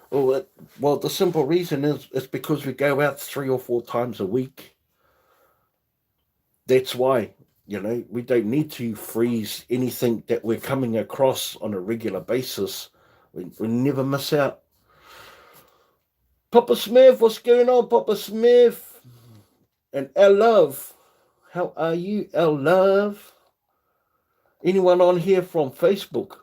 Well, the simple reason is it's because we go out 3 or 4 times a week. That's why. We don't need to freeze anything that we're coming across on a regular basis. We never miss out. Papa Smith, what's going on, Papa Smith? And L Love, how are you, L Love? Anyone on here from Facebook?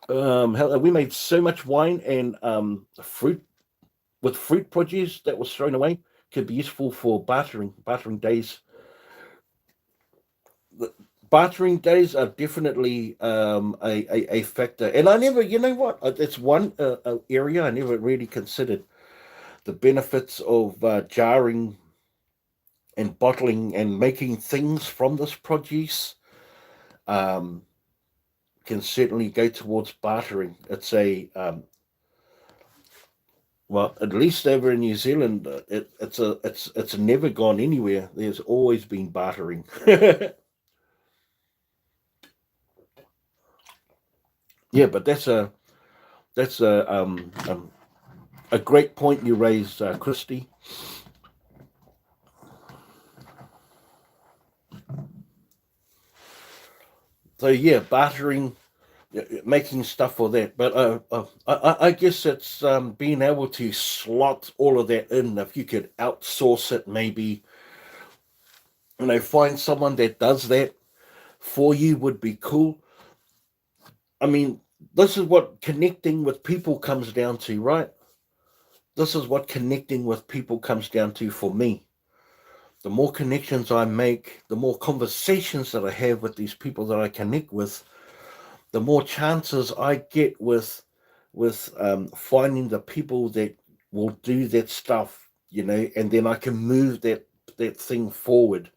We made so much wine and fruit with fruit produce that was thrown away could be useful for bartering days. The bartering days are definitely a factor, and I never, you know what, it's one area I never really considered the benefits of jarring and bottling and making things from this produce. Um, can certainly go towards bartering. It's a well, at least over in New Zealand, it's never gone anywhere. There's always been bartering. Yeah, but that's a great point you raised, Christy. So yeah, bartering, making stuff for that. But I guess it's being able to slot all of that in. If you could outsource it, maybe find someone that does that for you would be cool. I mean, this is what connecting with people comes down to, right? This is what connecting with people comes down to for me. The more connections I make, the more conversations that I have with these people that I connect with, the more chances I get with finding the people that will do that stuff, and then I can move that thing forward.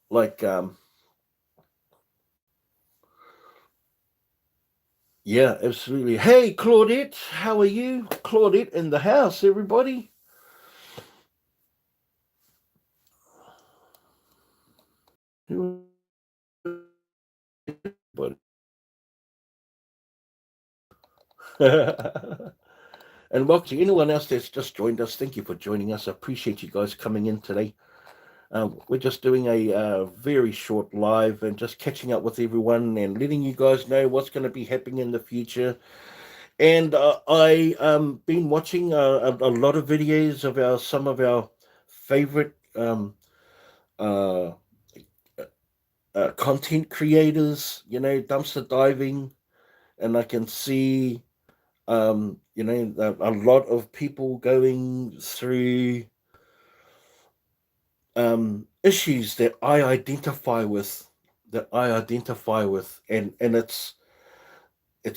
Like yeah, absolutely. Hey Claudette, how are you? Claudette in the house, everybody. But and welcome to anyone else that's just joined us. Thank you for joining us. I appreciate you guys coming in today. We're just doing a very short live and just catching up with everyone and letting you guys know what's going to be happening in the future. And I been watching a lot of videos of some of our favorite uh, content creators. Dumpster diving, and I can see a lot of people going through issues that I identify with, and it's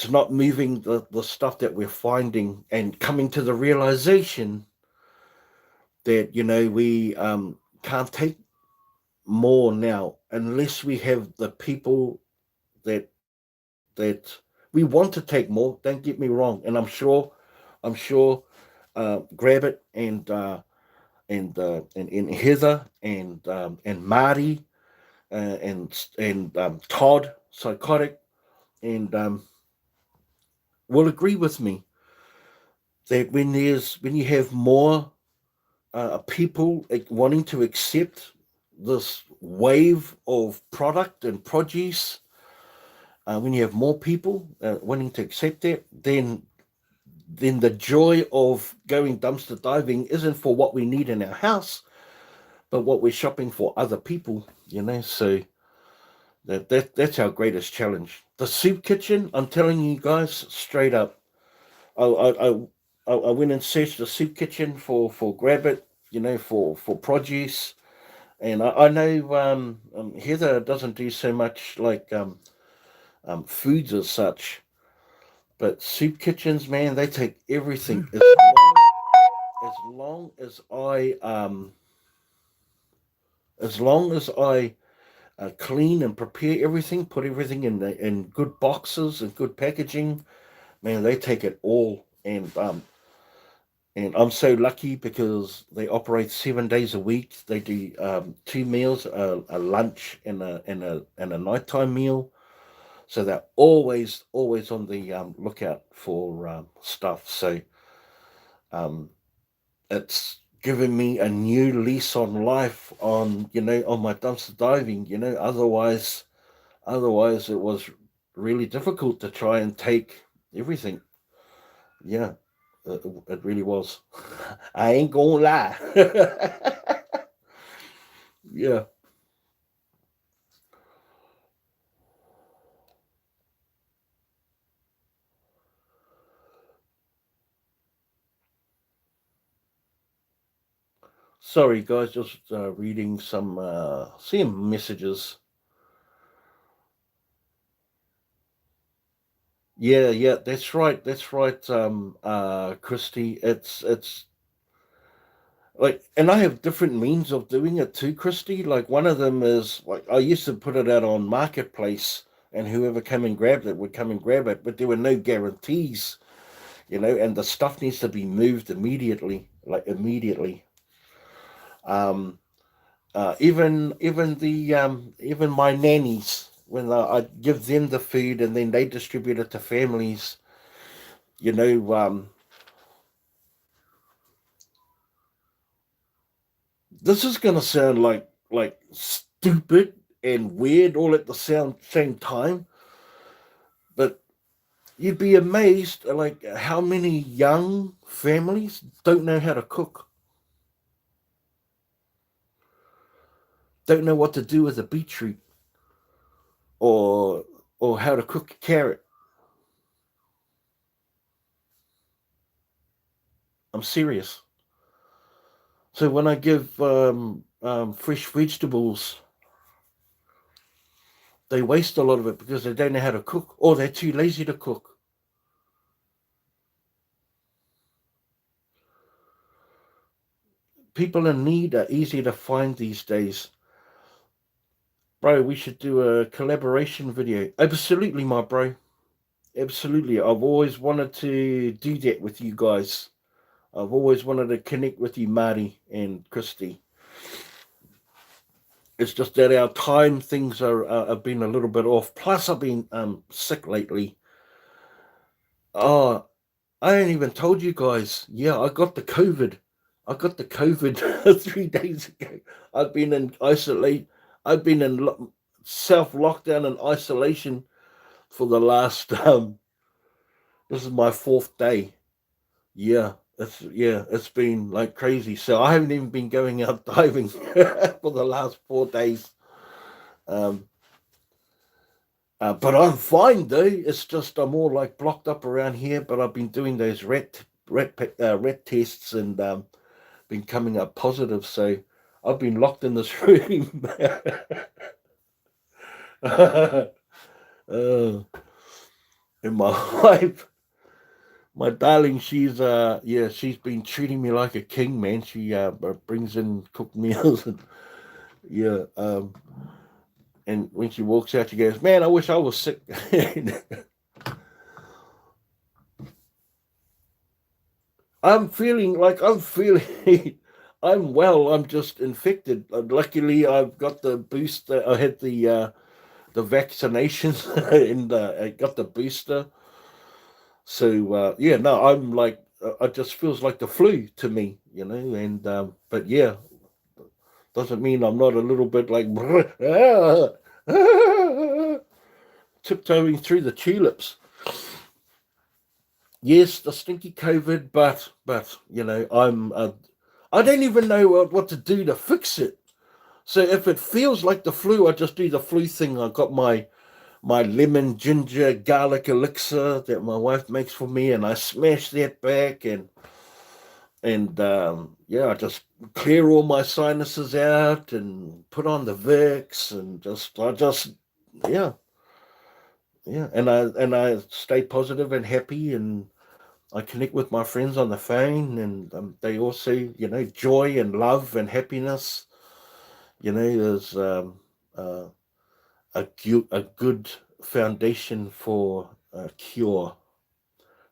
not moving the stuff that we're finding and coming to the realization that we can't take more now unless we have the people that that we want to take more. Don't get me wrong, and I'm sure Grab It and Heather and Marty and Todd Psychotic and will agree with me that when you have more people wanting to accept this wave of product and produce, when you have more people wanting to accept that, then the joy of going dumpster diving isn't for what we need in our house, but what we're shopping for other people. So that's our greatest challenge. The soup kitchen, I'm telling you guys straight up. I I I, I went and searched the soup kitchen for Grab It, for produce, and I know Heather doesn't do so much like foods as such, but soup kitchens, man, they take everything long as I clean and prepare everything, put everything in good boxes and good packaging. Man, they take it all, and I'm so lucky because they operate 7 days a week. They do two meals, a lunch and a nighttime meal. So they're always on the lookout for stuff. So um, it's given me a new lease on life on my dumpster diving. Otherwise it was really difficult to try and take everything. Yeah, it really was. I ain't gonna lie. Yeah. Sorry, guys, just reading some messages. Yeah, yeah, that's right. That's right, Christy. It's like, and I have different means of doing it too, Christy. Like one of them is like I used to put it out on Marketplace, and whoever came and grabbed it would come and grab it, but there were no guarantees, and the stuff needs to be moved immediately, like immediately. Um, even my nannies, when I give them the food and then they distribute it to families, you know, this is gonna sound like stupid and weird all at the same time, but you'd be amazed like how many young families don't know how to cook, don't know what to do with a beetroot or or how to cook a carrot. I'm serious. So when I give fresh vegetables, they waste a lot of it because they don't know how to cook or they're too lazy to cook. People in need are easy to find these days. Bro, we should do a collaboration video. Absolutely, my bro. Absolutely. I've always wanted to do that with you guys. I've always wanted to connect with you, Marty and Christy. It's just that our time things have been a little bit off. Plus, I've been sick lately. Oh, I ain't even told you guys. Yeah, I got the COVID. I got the COVID 3 days ago. I've been in isolate. I've been in self lockdown and isolation for the last. This is my fourth day. It's been like crazy. So I haven't even been going out diving for the last 4 days. Um, but I'm fine though. It's just I'm all like blocked up around here. But I've been doing those rat tests and been coming up positive. So I've been locked in this room. uh, and my wife, my darling, she's been treating me like a king, man. She brings in cooked meals and yeah. And when she walks out, she goes, "Man, I wish I was sick." I'm feeling I'm well. I'm just infected. Luckily, I've got the booster. I had the vaccinations and I got the booster. So yeah, no, I'm like it just feels like the flu to me, And but yeah, doesn't mean I'm not a little bit like tiptoeing through the tulips. Yes, the stinky COVID, but I don't even know what to do to fix it. So if it feels like the flu, I just do the flu thing. I got my lemon ginger garlic elixir that my wife makes for me, and I smash that back and yeah, I just clear all my sinuses out and put on the Vicks and I just yeah and I stay positive and happy and I connect with my friends on the phone and they also joy and love and happiness. There's a good foundation for a cure.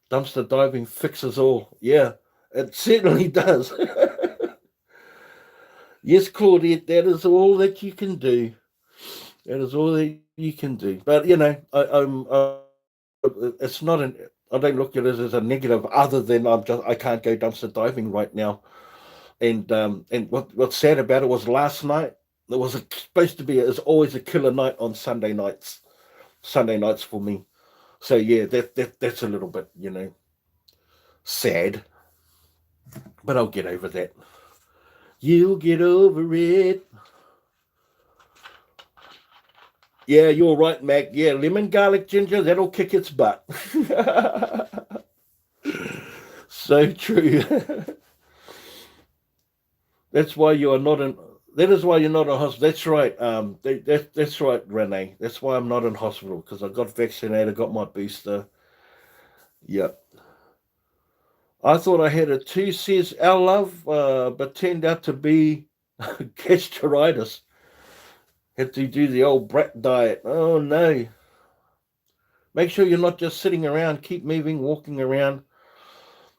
Dumpster diving fixes all. Yeah, it certainly does. Yes, Claudette, that is all that you can do. That is all that you can do. But it's not an. I don't look at it as a negative, other than I can't go dumpster diving right now. And what's sad about it was last night. There was supposed to be. It's always a killer night on Sunday nights. Sunday nights for me. So yeah, that's a little bit sad, but I'll get over that. You'll get over it. Yeah, you're right, Mac. Yeah, lemon, garlic, ginger, that'll kick its butt. So true. That's why you are not in. That is why you're not in hospital. That's right. That's right, Renee. That's why I'm not in hospital because I got vaccinated, got my booster. Yeah. I thought I had it too, says our love, but turned out to be gastritis. Had to do the old brat diet. Oh no. Make sure you're not just sitting around. Keep moving, walking around.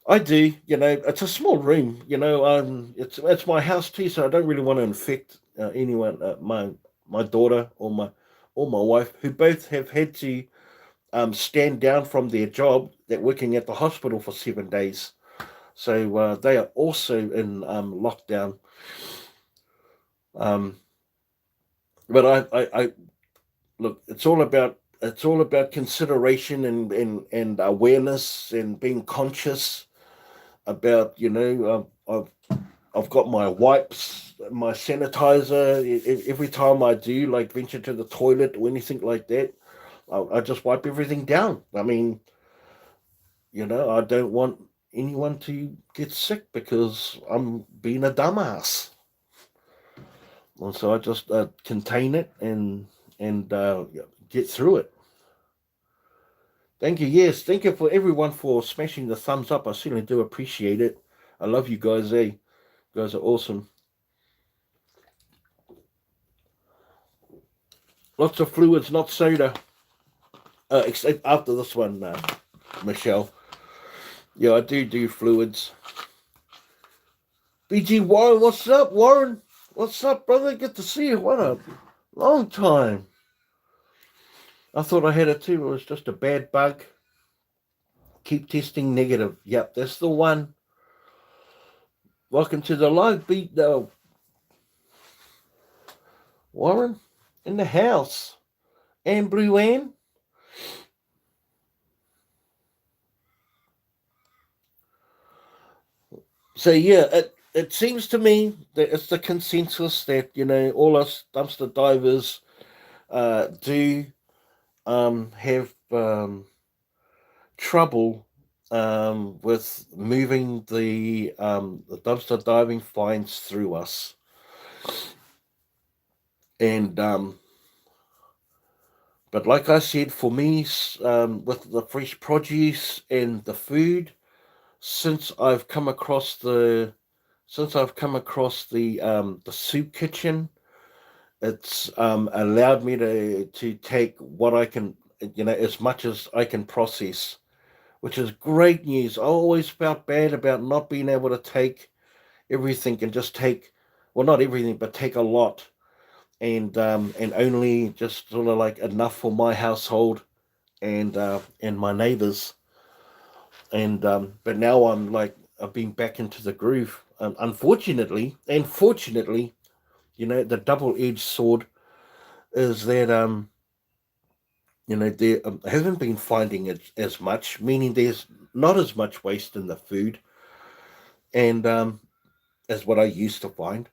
I do. It's a small room. It's my house too, so I don't really want to infect anyone. My daughter or my wife, who both have had to stand down from their job, that working at the hospital for 7 days. So they are also in lockdown. Um, but I look. It's all about consideration and awareness and being conscious about. I've got my wipes, my sanitizer. Every time I do like venture to the toilet or anything like that, I just wipe everything down. I mean, I don't want anyone to get sick because I'm being a dumbass. And so I just contain it and get through it. Thank you. Yes, thank you for everyone for smashing the thumbs up. I certainly do appreciate it. I love you guys. You guys are awesome. Lots of fluids, not soda. Except after this one, Michelle. Yeah, I do fluids. BG Warren, what's up, Warren? What's up, brother? Good to see you. What a long time. I thought I had it too. It was just a bad bug. Keep testing negative. Yep, that's the one. Welcome to the live beat, though. Warren, in the house. And Blue Ann. So yeah, it seems to me that it's the consensus that all us dumpster divers do have trouble with moving the dumpster diving fines through us, and but like I said, for me, with the fresh produce and the food, since I've come across the soup kitchen, it's allowed me to take what I can, as much as I can process, which is great news. I always felt bad about not being able to take everything and just take, well, not everything, but take a lot, and only just sort of like enough for my household and my neighbors. And but now I'm like I've been back into the groove. Unfortunately, and fortunately, the double-edged sword is that they haven't been finding it as much, meaning there's not as much waste in the food, and as what I used to find,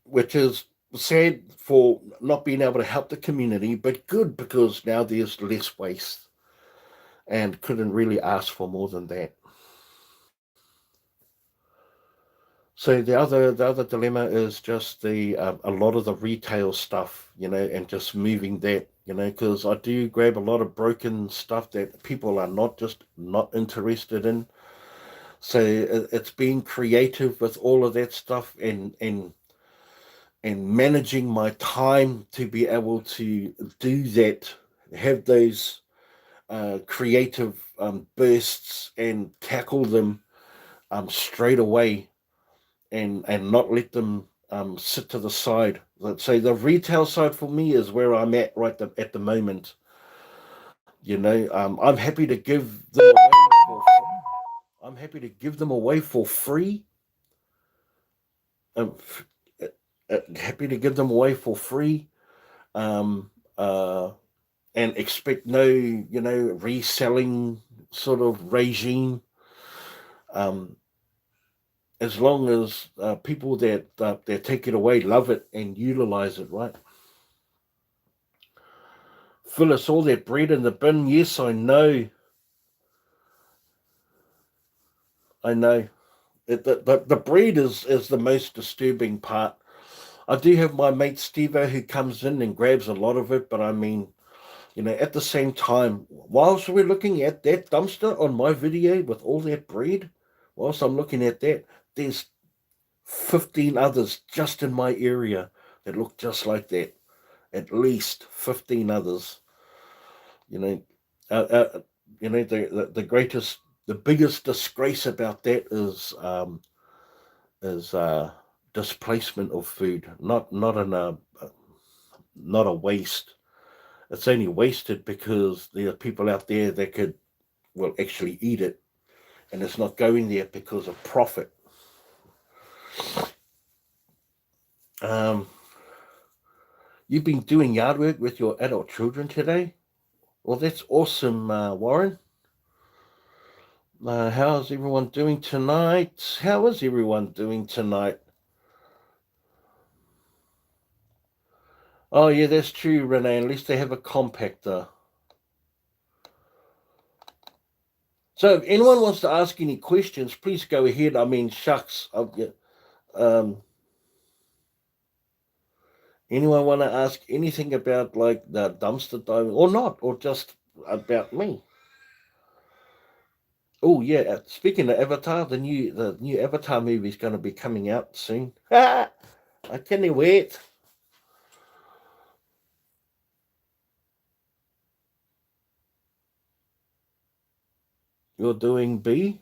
which is sad for not being able to help the community, but good because now there's less waste, and couldn't really ask for more than that. So the other dilemma is just the a lot of the retail stuff, and just moving that, because I do grab a lot of broken stuff that people are not interested in. So it's being creative with all of that stuff and managing my time to be able to do that, have those creative bursts and tackle them straight away and not let them sit to the side. Let's say the retail side for me is where I'm at at the moment. I'm happy to give them away I'm happy to give them away for free. Um, uh, Happy to give them away for free. Um, uh, and expect no, reselling sort of regime. Um, as long as people that take it away love it and utilize it, right? Phyllis, all that bread in the bin. Yes, I know. I know. The breed is the most disturbing part. I do have my mate Stevo who comes in and grabs a lot of it, but I mean, at the same time, whilst we're looking at that dumpster on my video with all that breed, whilst I'm looking at that, there's 15 others just in my area that look just like that. At least 15 others. You know, uh, uh, the biggest disgrace about that is displacement of food, not a waste. It's only wasted because there are people out there that could actually eat it, and it's not going there because of profit. You've been doing yard work with your adult children today? Well, that's awesome, Warren. How's everyone doing tonight? How is everyone doing tonight? Oh, yeah, that's true, Renee. At least they have a compactor. So if anyone wants to ask any questions, please go ahead. I mean, shucks. Anyone want to ask anything about like the dumpster diving or not, or just about me? Oh yeah, speaking of Avatar, the new Avatar movie is going to be coming out soon. I can't wait. You're doing B?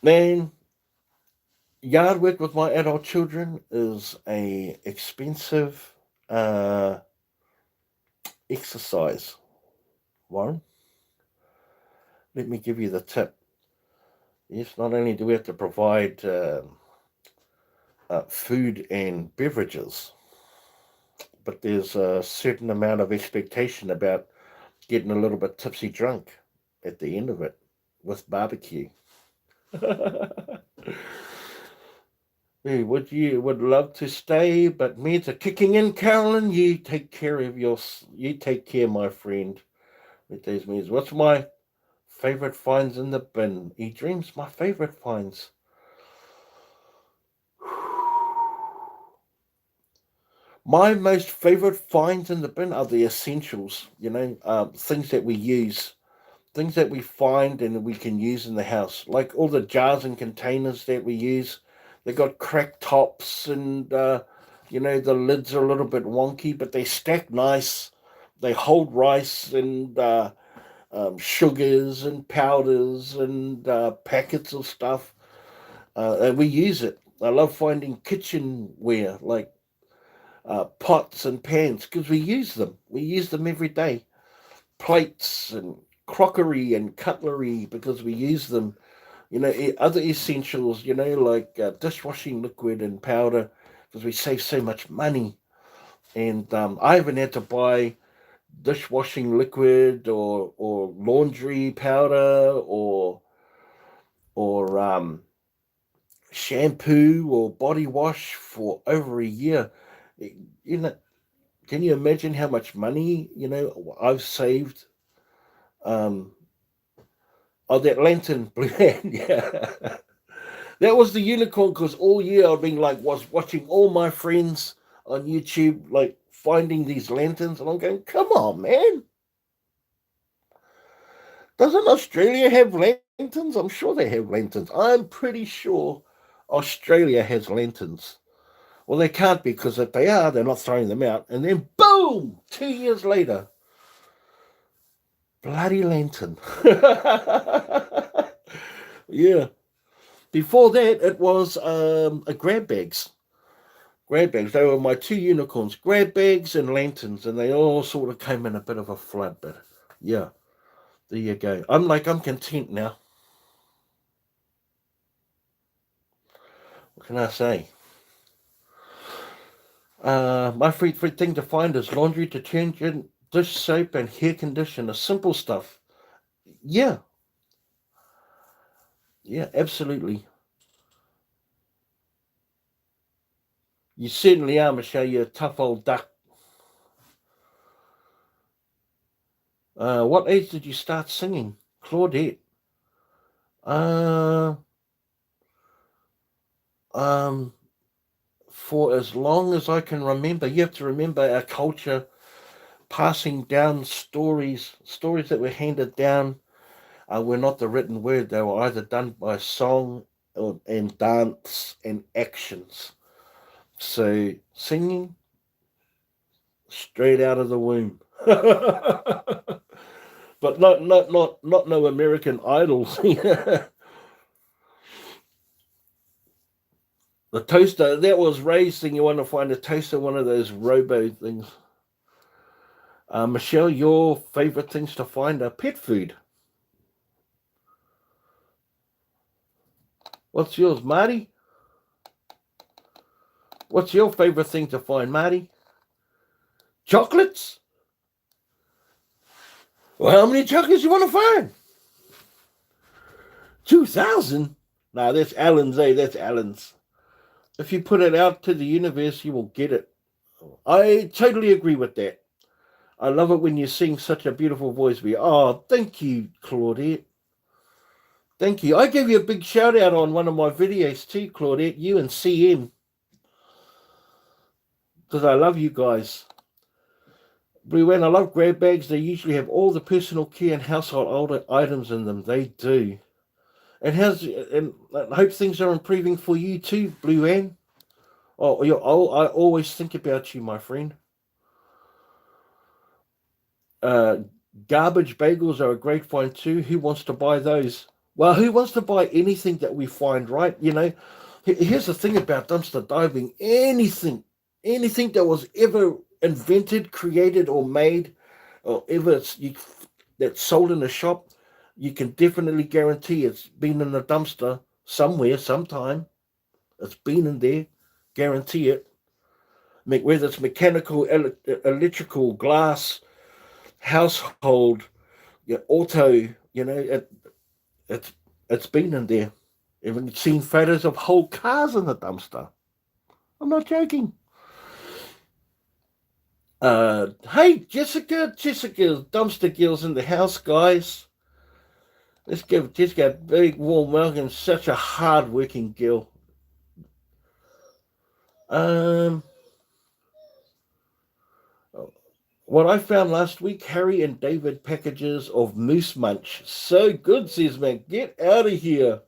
Man, yard work with my adult children is a expensive exercise. Warren, let me give you the tip. Yes, not only do we have to provide food and beverages, but there's a certain amount of expectation about getting a little bit tipsy drunk at the end of it with barbecue. Hey, would love to stay, but meds are kicking in, Carolyn. You take care, my friend. With these meds. What's my favorite finds in the bin? E-dreams, my favorite finds. My most favorite finds in the bin are the essentials, things that we use, things that we find and we can use in the house, like all the jars and containers that we use. They got cracked tops and, the lids are a little bit wonky, but they stack nice. They hold rice and sugars and powders and packets of stuff. And we use it. I love finding kitchenware, like pots and pans, because we use them. We use them every day. Plates and crockery and cutlery, because we use them. Other essentials, like dishwashing liquid and powder, because we save so much money. And I haven't had to buy dishwashing liquid or laundry powder or shampoo or body wash for over a year. You know, can you imagine how much money I've saved? Um, oh, that lantern blue hand, yeah. That was the unicorn because all year I've been was watching all my friends on YouTube like finding these lanterns, and I'm going, come on, man. Doesn't Australia have lanterns? I'm sure they have lanterns. I'm pretty sure Australia has lanterns. Well, they can't because if they are, they're not throwing them out. And then, boom, 2 years later, bloody lantern. Yeah. Before that, it was a grab bags. Grab bags. They were my two unicorns, grab bags and lanterns, and they all sort of came in a bit of a flood. But yeah, there you go. I'm content now. What can I say? My favorite thing to find is laundry detergent, dish soap, and hair conditioner. Simple stuff. Yeah, yeah, absolutely. You certainly are, Michelle. You're a tough old duck. What age did you start singing? Claudette. Um, for as long as I can remember, you have to remember our culture passing down stories that were handed down were not the written word. They were either done by song and dance and actions. So singing straight out of the womb. But not no American Idols. The toaster that was raising. You want to find a toaster, one of those robo things. Michelle, your favorite things to find are pet food. What's yours, Marty? What's your favorite thing to find, Marty? Chocolates? Well, how many chocolates you want to find? 2,000? Nah, that's Alan's, eh? That's Alan's. If you put it out to the universe, you will get it. I totally agree with that. I love it when you sing such a beautiful voice. Oh, thank you, Claudette. Thank you. I gave you a big shout out on one of my videos too, Claudette. You and CM. Because I love you guys. When I love grab bags, they usually have all the personal care and household items in them. They do. And I hope things are improving for you too, Blue Ann. I always think about you, my friend. Garbage bagels are a great find too. Who wants to buy those? Well, who wants to buy anything that we find, right? You know, here's the thing about dumpster diving. Anything that was ever invented, created, or made, or ever that's sold in a shop, you can definitely guarantee it's been in a dumpster somewhere, sometime. It's been in there. Guarantee it. Whether it's mechanical, electrical, glass, household, auto, it's been in there. Even seen photos of whole cars in the dumpster. I'm not joking. Hey, Jessica, dumpster girls in the house, guys. Let's give Jessica a big warm welcome. Such a hard-working girl. What I found last week, Harry and David packages of Moose Munch. So good, says man. Get out of here.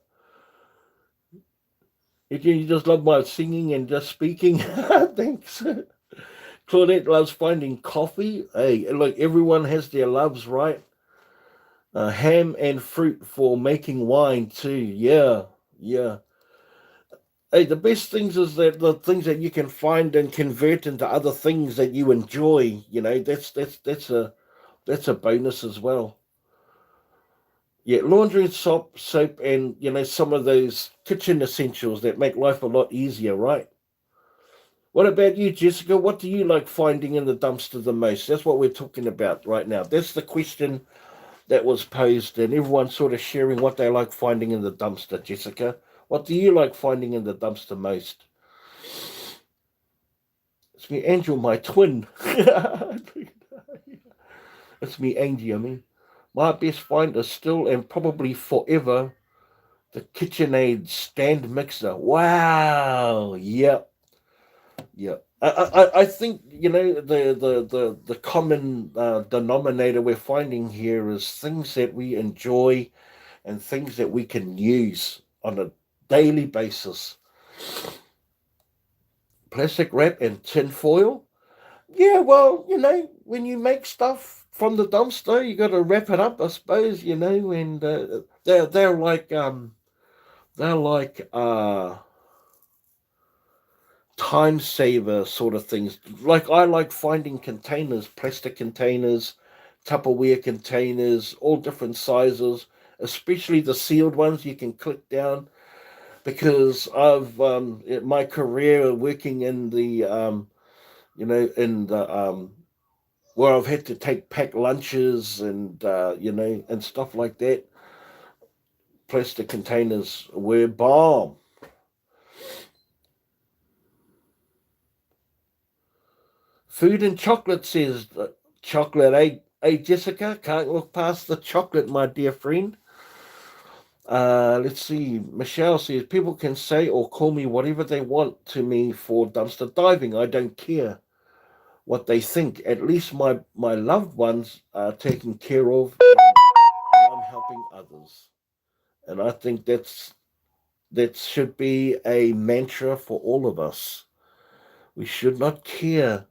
You just love my singing and just speaking. Thanks. Claudette loves finding coffee. Hey, look, everyone has their loves, right? Ham and fruit for making wine too. Yeah. Hey, the best things is that the things that you can find and convert into other things that you enjoy. That's a bonus as well. Yeah, laundry and soap, and some of those kitchen essentials that make life a lot easier, right? What about you, Jessica? What do you like finding in the dumpster the most? That's what we're talking about right now. That's the question that was posed, and everyone's sort of sharing what they like finding in the dumpster. Jessica, what do you like finding in the dumpster most? It's me, Angel, my twin. It's me, Angie. I mean, my best find is still and probably forever the KitchenAid stand mixer. Wow. Yep. Yep. I think the common denominator we're finding here is things that we enjoy and things that we can use on a daily basis. Plastic wrap and tin foil. Yeah, well, when you make stuff from the dumpster, you got to wrap it up, I suppose, and they're like time saver sort of things. Like I like finding containers, plastic containers, Tupperware containers, all different sizes, especially the sealed ones you can click down. Because I've in my career working in the in the where I've had to pack lunches and and stuff like that. Plastic containers were bomb. Food and chocolate, says chocolate egg. Hey, Jessica, can't look past the chocolate, my dear friend. Let's see. Michelle says people can say or call me whatever they want to me for dumpster diving. I don't care what they think. At least my loved ones are taken care of, and I'm helping others. And I think that should be a mantra for all of us. We should not care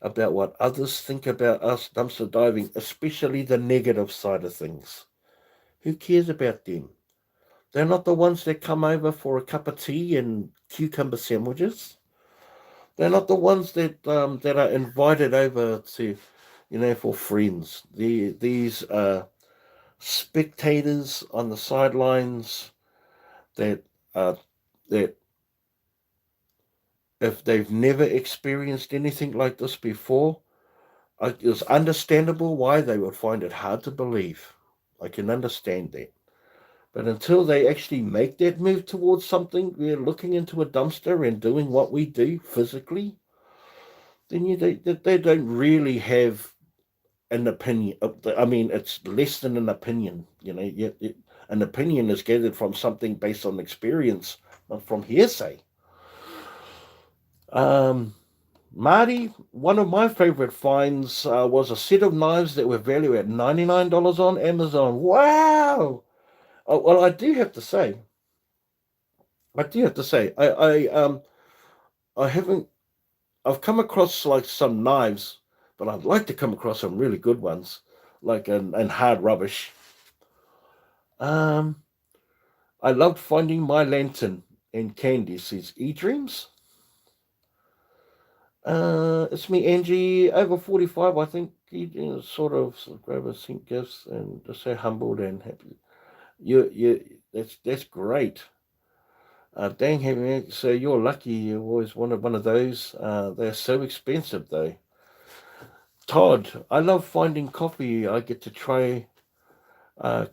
about what others think about us dumpster diving, especially the negative side of things. Who cares about them? They're not the ones that come over for a cup of tea and cucumber sandwiches. They're not the ones that are invited over to, for friends. These are spectators on the sidelines that uh, that if they've never experienced anything like this before, it's understandable why they would find it hard to believe. I can understand that. But until they actually make that move towards something, we're looking into a dumpster and doing what we do physically, then they don't really have an opinion. I mean, it's less than an opinion. An opinion is gathered from something based on experience, not from hearsay. Um, Marty, one of my favorite finds was a set of knives that were valued at $99 on Amazon. Wow! Oh, well, I haven't. I've come across like some knives, but I'd like to come across some really good ones, like and hard rubbish. Um, I loved finding my lantern and Candy says e-dreams. It's me, Angie, over 45. I think sort of grab a sink gifts and just say humbled and happy. That's great. Dang, having so you're lucky. You always wanted one of those. They're so expensive though. Todd, I love finding coffee. I get to try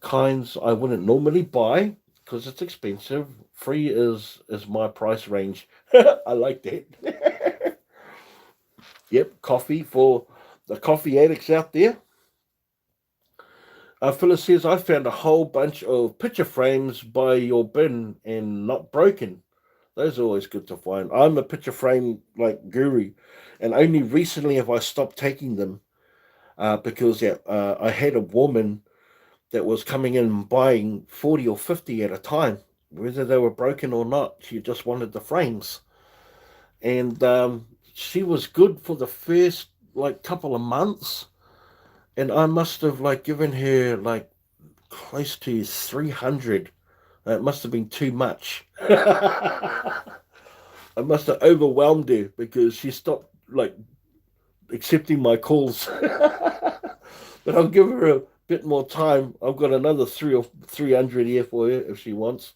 kinds I wouldn't normally buy because it's expensive. Free is my price range. I like that. Yep, coffee for the coffee addicts out there. Phyllis says, I found a whole bunch of picture frames by your bin and not broken. Those are always good to find. I'm a picture frame like guru, and only recently have I stopped taking them because I had a woman that was coming in and buying 40 or 50 at a time, whether they were broken or not. She just wanted the frames. And she was good for the first like couple of months. And I must have like given her like close to 300. It must have been too much. I must have overwhelmed her because she stopped like accepting my calls. But I'll give her a bit more time. I've got another 300 here for her if she wants.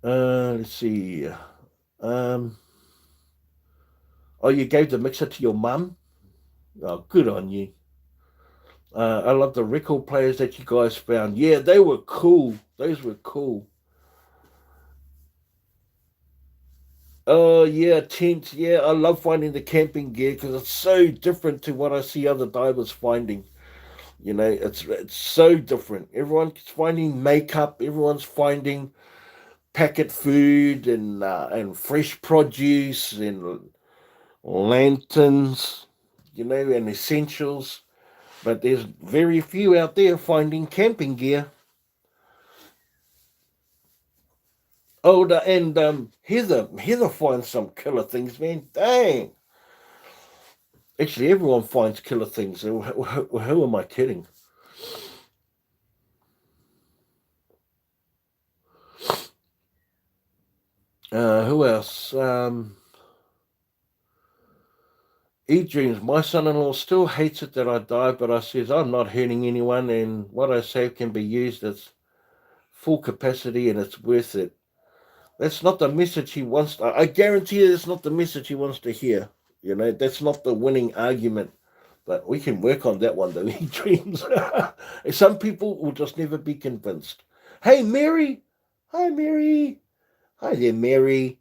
Let's see. Um, oh, you gave the mixer to your mum? Oh, good on you. I love the record players that you guys found. Yeah, they were cool. Those were cool. Oh yeah, tent. Yeah, I love finding the camping gear because it's so different to what I see other divers finding. It's so different. Everyone's finding makeup. Everyone's finding packet food and fresh produce and lanterns, and essentials. But there's very few out there finding camping gear. Oh, and Heather finds some killer things, man. Dang. Actually, everyone finds killer things. Who am I kidding? Who else? E-Dreams. My son-in-law still hates it that I dive, but I says I'm not hurting anyone, and what I save can be used as full capacity, and it's worth it. That's not the message he wants. I guarantee you, that's not the message he wants to hear. That's not the winning argument. But we can work on that one, though. E-Dreams. Some people will just never be convinced. Hey, Mary. Hi, Mary. Hi there, Mary.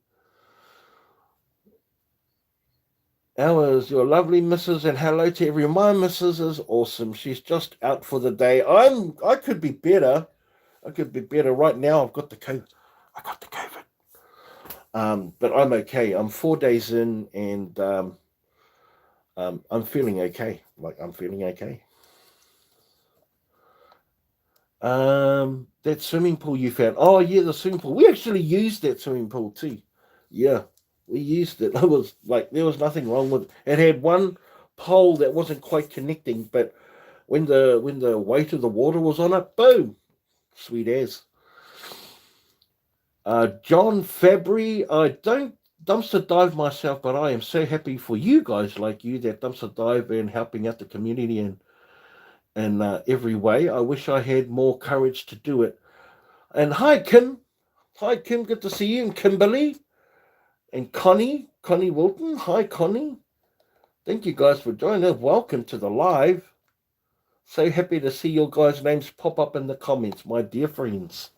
Ours, your lovely missus, and hello to everyone. My missus is awesome. She's just out for the day. I could be better. I could be better. Right now I've got the COVID. I got the COVID. But I'm okay. I'm 4 days in, and I'm feeling okay. Like I'm feeling okay. That swimming pool you found. Oh yeah, the swimming pool. We actually used that swimming pool too. Yeah, we used it. It was like there was nothing wrong with it. It had one pole that wasn't quite connecting, but when the weight of the water was on it, boom, sweet as. John Fabry, I don't dumpster dive myself, but I am so happy for you guys like you that dumpster dive and helping out the community in every way. I wish I had more courage to do it. And hi, Kim. Hi, Kim. Good to see you. And Kimberly and Connie Wilton. Hi, Connie. Thank you guys for joining us. Welcome to the live. So happy to see your guys' names pop up in the comments, my dear friends.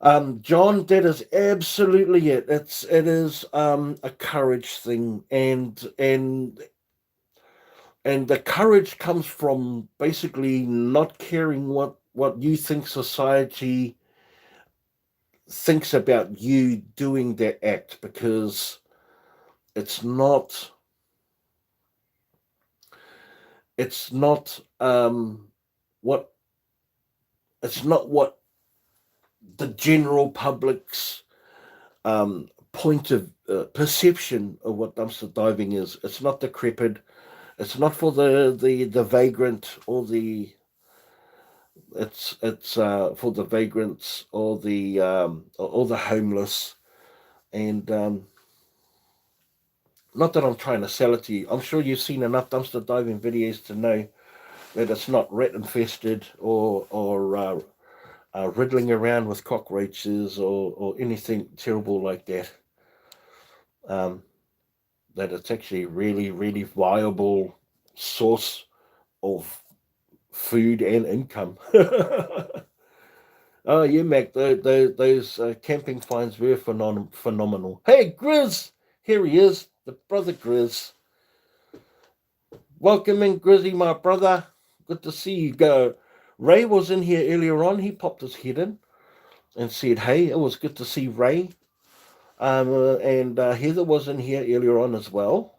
John, that is absolutely it. It is a courage thing, and the courage comes from basically not caring what you think society thinks about you doing that act, because it's not it's not what it's not what the general public's point of perception of what dumpster diving is. It's not decrepit. It's not for the vagrant or the it's for the vagrants or the homeless. And not that I'm trying to sell it to you. I'm sure you've seen enough dumpster diving videos to know that it's not rat infested or riddling around with cockroaches or anything terrible like that. Um, that it's actually really, really viable source of food and income. Oh, yeah, Mac, those camping finds were phenomenal. Hey, Grizz! Here he is, the brother Grizz. Welcome in, Grizzy, my brother. Good to see you go. Ray was in here earlier on. He popped his head in and said, hey, it was good to see Ray. And Heather was in here earlier on as well.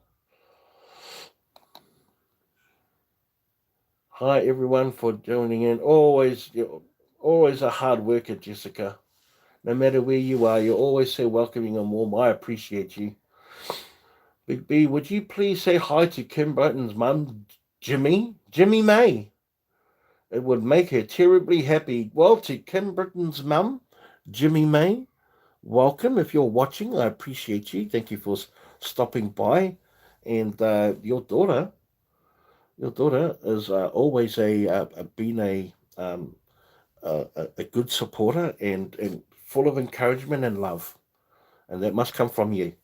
Hi, everyone, for joining in. Always a hard worker, Jessica. No matter where you are, you're always so welcoming and warm. I appreciate you. Big B, would you please say hi to Kim Burton's mum, Jimmy May? It would make her terribly happy. Well, to Kim Burton's mum, Jimmy May, welcome. If you're watching, I appreciate you. Thank you for stopping by. And your daughter is always been a good supporter and full of encouragement and love, and that must come from you.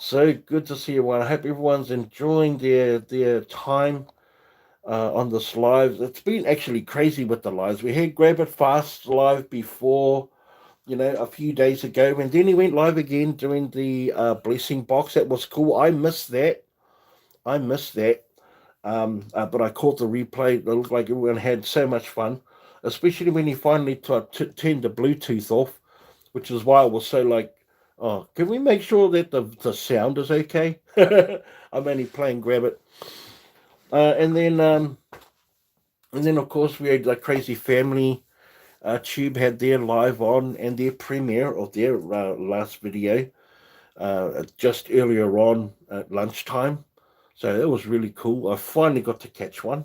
So good to see everyone. I hope everyone's enjoying their time on this live. It's been actually crazy with the lives. We had Grab It Fast live before, a few days ago, and then he went live again during the blessing box. That was cool. I missed that. But I caught the replay. It looked like everyone had so much fun, especially when he finally turned the Bluetooth off, which is why I was so like, oh, can we make sure that the sound is okay? I'm only playing Grab It. Uh, and then um, and then of course we had the Crazy Family. Tube had their live on and their premiere of their last video just earlier on at lunchtime. So that was really cool. I finally got to catch one.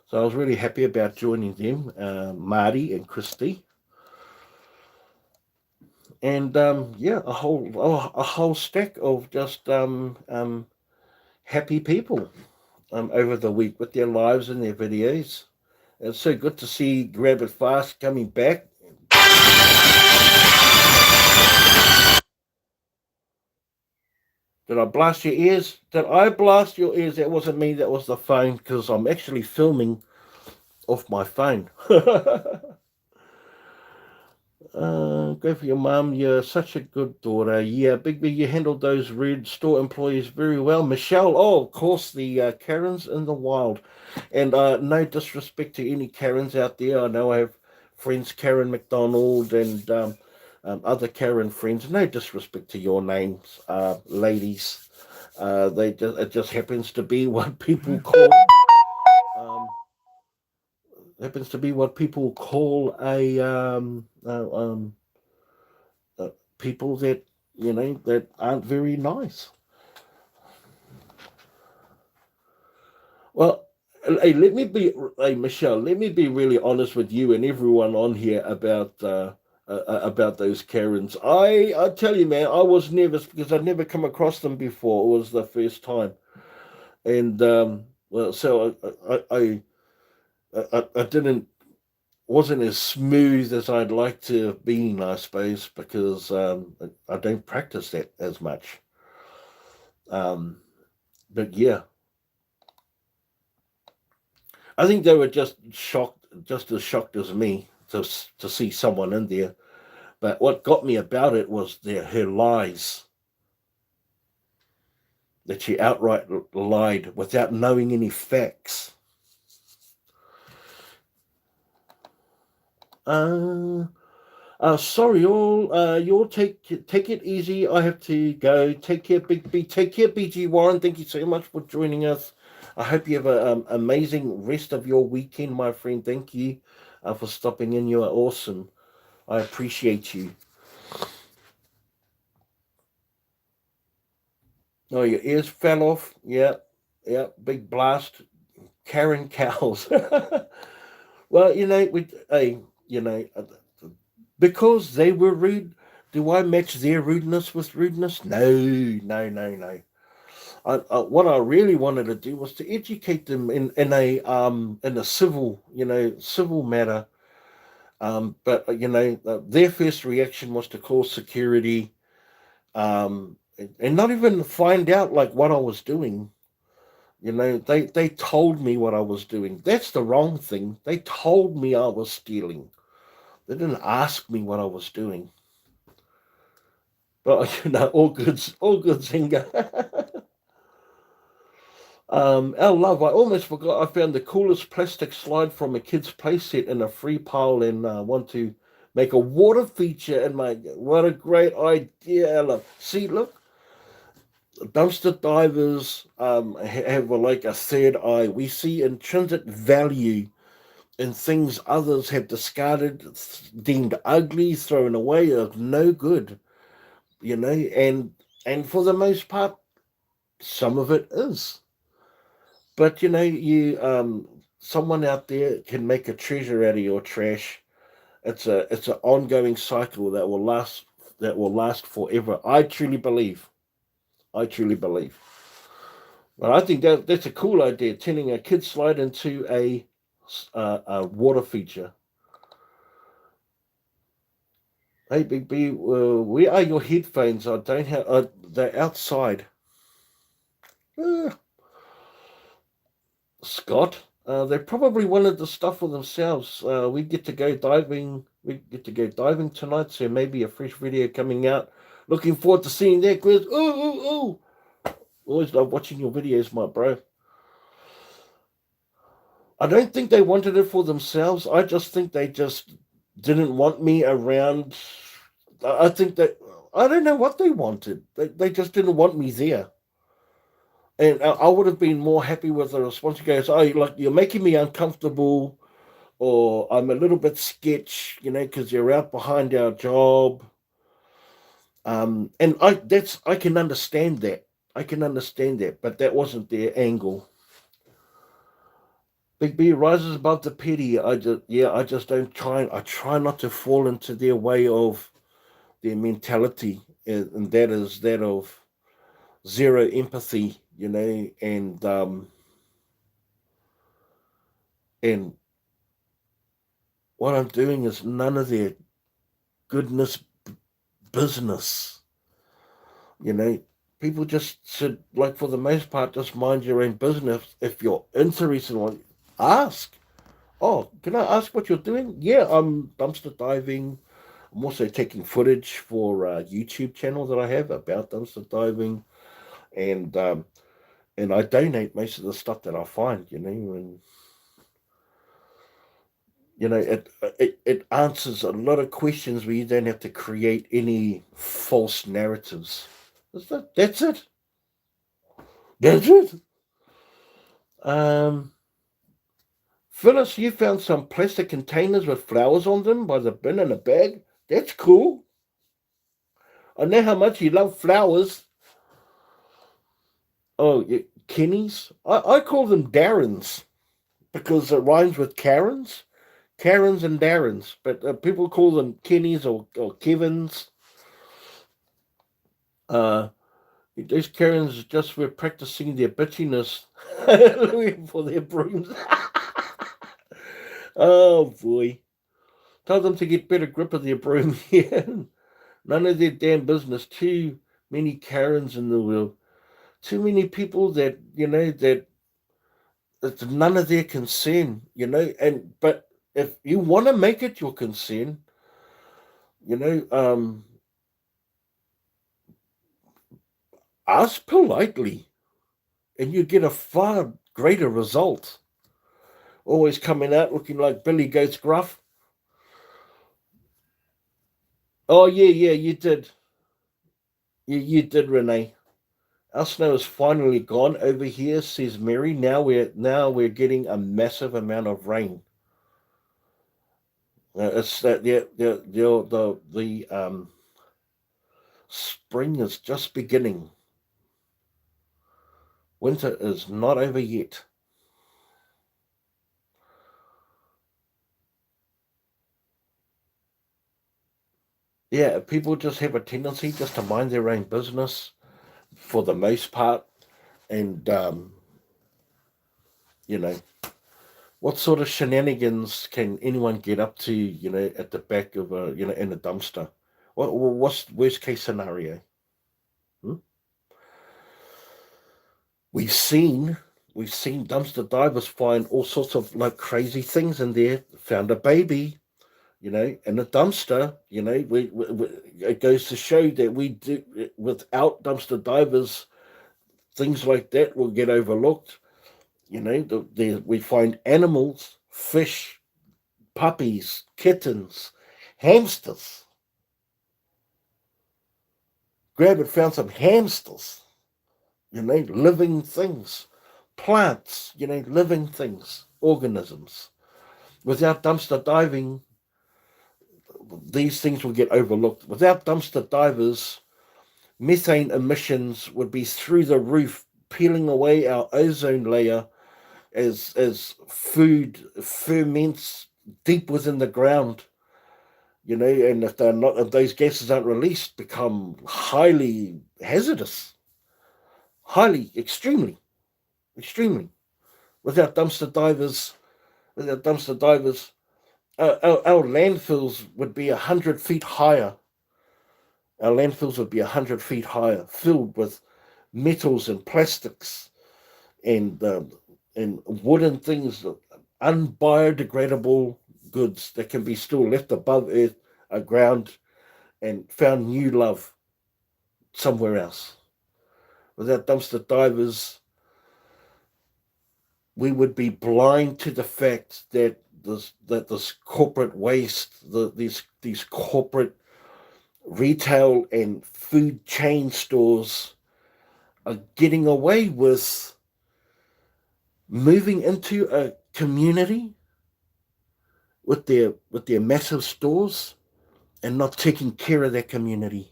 So I was really happy about joining them, Marty and Christy. And yeah, a whole stack of just happy people over the week with their lives and their videos. It's so good to see Grab It Fast coming back. Did I blast your ears? Did I blast your ears? That wasn't me, that was the phone, because I'm actually filming off my phone. Go for your mum. You're such a good daughter. Yeah, Big B, you handled those rude store employees very well. Michelle, oh, of course, the Karens in the wild. And no disrespect to any Karens out there. I know I have friends, Karen McDonald and other Karen friends. No disrespect to your names, ladies. It just happens to be what people call um, people that that aren't very nice. Well, hey, hey, Michelle, let me be really honest with you and everyone on here about those Karens. I tell you, man, I was nervous because I'd never come across them before. It was the first time, and well, so I didn't wasn't as smooth as I'd like to have been, I suppose, because I don't practice that as much. Um, but yeah, I think they were just shocked, just as shocked as me to see someone in there. But what got me about it was her lies, that she outright lied without knowing any facts. Uh, Sorry, all. You all take it easy. I have to go. Take care, Big B. Take care, BG Warren. Thank you so much for joining us. I hope you have an amazing rest of your weekend, my friend. Thank you for stopping in. You are awesome. I appreciate you. Oh, your ears fell off. Yeah, yeah. Big blast. Karen cows. Well, hey, because they were rude. Do I match their rudeness with rudeness? No, no, no, no. What I really wanted to do was to educate them in a civil civil matter. But their first reaction was to call security, and not even find out like what I was doing. They told me what I was doing. That's the wrong thing. They told me I was stealing. They didn't ask me what I was doing. But all good, Zinga. Our love, I almost forgot. I found the coolest plastic slide from a kid's playset in a free pile and want to make a water feature in my. What a great idea, Ella. See, look, dumpster divers have like a third eye. We see intrinsic value in things others have discarded, deemed ugly, thrown away, of no good, and for the most part, some of it is. But you someone out there can make a treasure out of your trash. It's an ongoing cycle that will last forever. I truly believe. I truly believe. But I think that's a cool idea, turning a kid slide into a water feature. Hey, Big B, where are your headphones? I don't have. They're outside. Uh, Scott, they probably wanted the stuff for themselves. We get to go diving. We get to go diving tonight, so maybe a fresh video coming out. Looking forward to seeing that, Quiz. Ooh. Always love watching your videos, my bro. I don't think they wanted it for themselves. I just think they just didn't want me around. I think that I don't know what they wanted. They just didn't want me there. And I would have been more happy with the response. He goes, "Oh, like you're making me uncomfortable, or I'm a little bit sketch, because you're out behind our job." And I can understand that. I can understand that, but that wasn't their angle. Big B rises above the petty. I just don't try. I try not to fall into their way of their mentality, and that is that of zero empathy, and what I'm doing is none of their goodness business. You know, People just should, like, for the most part, just mind your own business. If you're interested in one, ask. Oh, can I ask what you're doing? Yeah, I'm dumpster diving. I'm also taking footage for a YouTube channel that I have about dumpster diving, and I donate most of the stuff that I find, and it answers a lot of questions where you don't have to create any false narratives. That's it. That's it. Um, Phyllis, you found some plastic containers with flowers on them by the bin in a bag. That's cool. I know how much you love flowers. Oh, Kenny's? I call them Darrens because it rhymes with Karens. Karens and Darrens, but people call them Kenny's or Kevin's. Those Karens just were practicing their bitchiness for their brooms. Oh boy. Tell them to get better grip of their broom here. None of their damn business. Too many Karens in the world. Too many people that, that it's none of their concern, but if you want to make it your concern, you know, um, ask politely and you get a far greater result. Always coming out looking like Billy Goat's Gruff. Oh yeah, you did. You did, Renee. Our snow is finally gone over here, says Mary. Now we're getting a massive amount of rain. It's that the spring is just beginning. Winter is not over yet. Yeah, people just have a tendency just to mind their own business for the most part, and you know, what sort of shenanigans can anyone get up to, at the back of in a dumpster? What's the worst case scenario? Hmm? We've seen we've seen dumpster divers find all sorts of like crazy things in there. Found a baby, in a dumpster. It goes to show that we do without dumpster divers, things like that will get overlooked. We find animals, fish, puppies, kittens, hamsters. Grab and found some hamsters, living things, plants, living things, organisms. Without dumpster diving, these things will get overlooked. Without dumpster divers, methane emissions would be through the roof, peeling away our ozone layer as food ferments deep within the ground. And if those gases aren't released, become highly hazardous, highly, extremely. Without dumpster divers, without dumpster divers, our landfills would be 100 feet higher. Our landfills would be 100 feet higher, filled with metals and plastics and wooden things, unbiodegradable goods that can be still left above earth, ground, and found new love somewhere else. Without dumpster divers, we would be blind to the fact that this corporate waste, these corporate retail and food chain stores are getting away with moving into a community with their massive stores and not taking care of their community,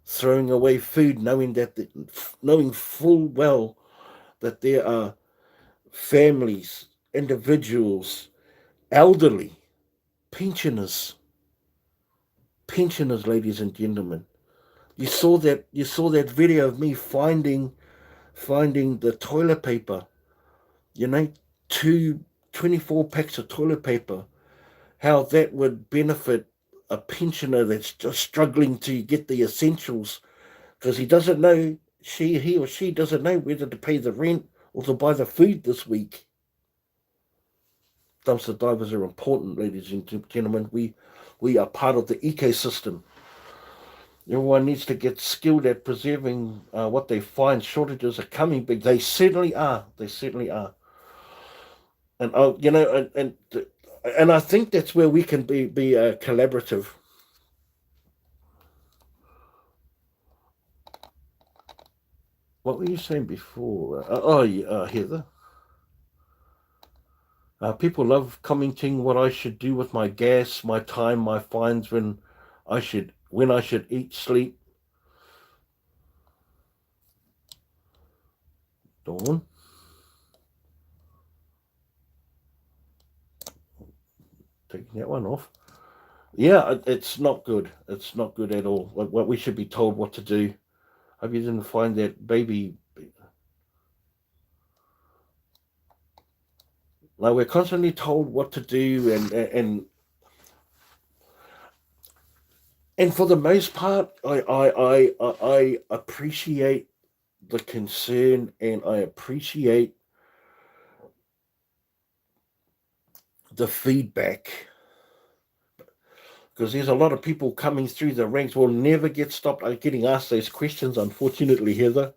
throwing away food, knowing full well that there are families, individuals, elderly, pensioners, ladies and gentlemen. You saw that video of me finding the toilet paper, you know, two 24 packs of toilet paper, how that would benefit a pensioner that's just struggling to get the essentials because he or she doesn't know whether to pay the rent or to buy the food this week. Dumpster divers are important, ladies and gentlemen. We are part of the ecosystem. Everyone needs to get skilled at preserving what they find. Shortages are coming, but they certainly are. They certainly are. And and I think that's where we can be collaborative. What were you saying before? Heather. People love commenting what I should do with my gas, my time, my fines when I should eat, sleep. Dawn, taking that one off. Yeah, it's not good. It's not good at all. What we should be told what to do. Hope you didn't find that baby. Like we're constantly told what to do, and for the most part, I appreciate the concern, and I appreciate the feedback, because there's a lot of people coming through the ranks will never get stopped getting asked those questions, unfortunately, Heather.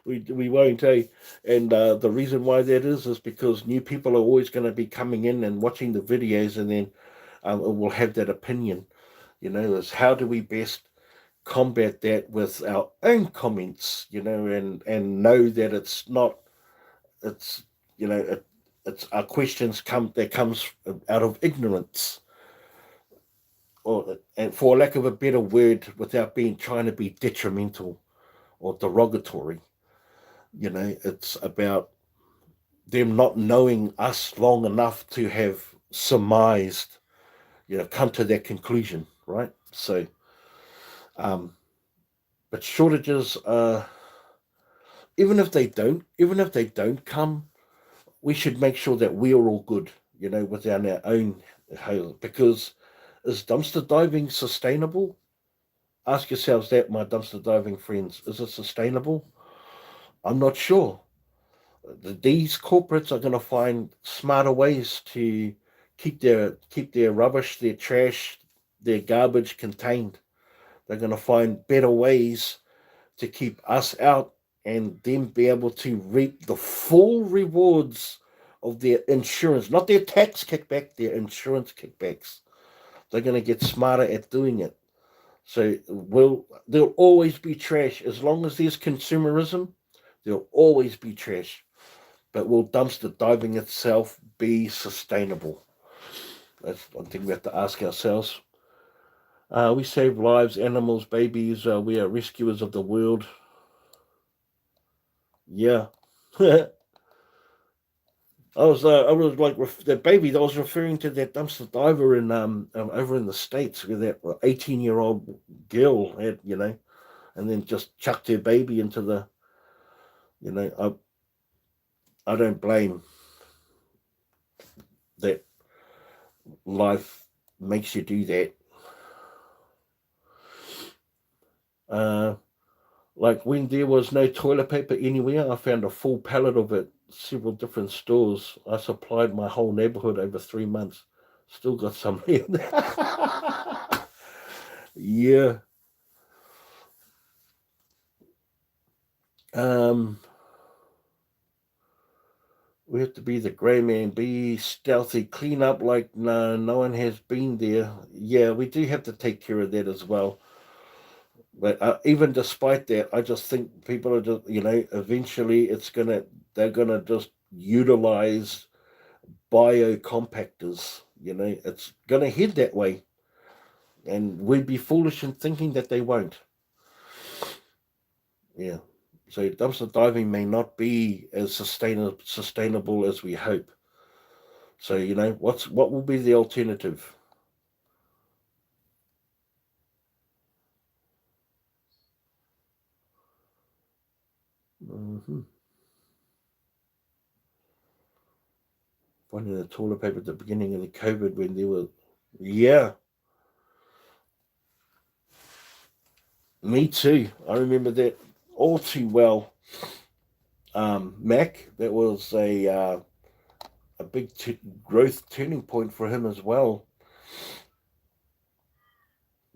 We won't, eh? And the reason why that is because new people are always going to be coming in and watching the videos, and then will have that opinion. Is how do we best combat that with our own comments, and know that it's not, it's, it's our questions comes out of ignorance, or, and for lack of a better word, without being trying to be detrimental or derogatory. It's about them not knowing us long enough to have surmised, come to that conclusion, right? So, um, but shortages, even if they don't come, we should make sure that we are all good, within our own health. Because is dumpster diving sustainable? Ask yourselves that, my dumpster diving friends. Is it sustainable? I'm not sure. These corporates are going to find smarter ways to keep their rubbish, their trash, their garbage contained. They're going to find better ways to keep us out and them be able to reap the full rewards of their insurance, not their tax kickback, their insurance kickbacks. They're going to get smarter at doing it. So there'll always be trash as long as there's consumerism. There'll always be trash. But will dumpster diving itself be sustainable? That's one thing we have to ask ourselves. We save lives, animals, babies. We are rescuers of the world. Yeah. I was like the baby. I was referring to that dumpster diver in over in the States, where that 18-year-old girl had, and then just chucked her baby into the, you know, I don't blame that life makes you do that. Like when there was no toilet paper anywhere, I found a full pallet of it, several different stores. I supplied my whole neighborhood over 3 months. Still got some here. Yeah. Um, we have to be the grey man, be stealthy, clean up like no one has been there. Yeah, we do have to take care of that as well. But even despite that, I just think people are just, eventually they're gonna just utilize biocompactors. It's gonna head that way, and we'd be foolish in thinking that they won't. Yeah. So dumpster diving may not be as sustainable as we hope. So what will be the alternative? Mm-hmm. Finding the toilet paper at the beginning of the COVID when there were, yeah, me too. I remember that all too well. Mac, that was a big growth turning point for him as well.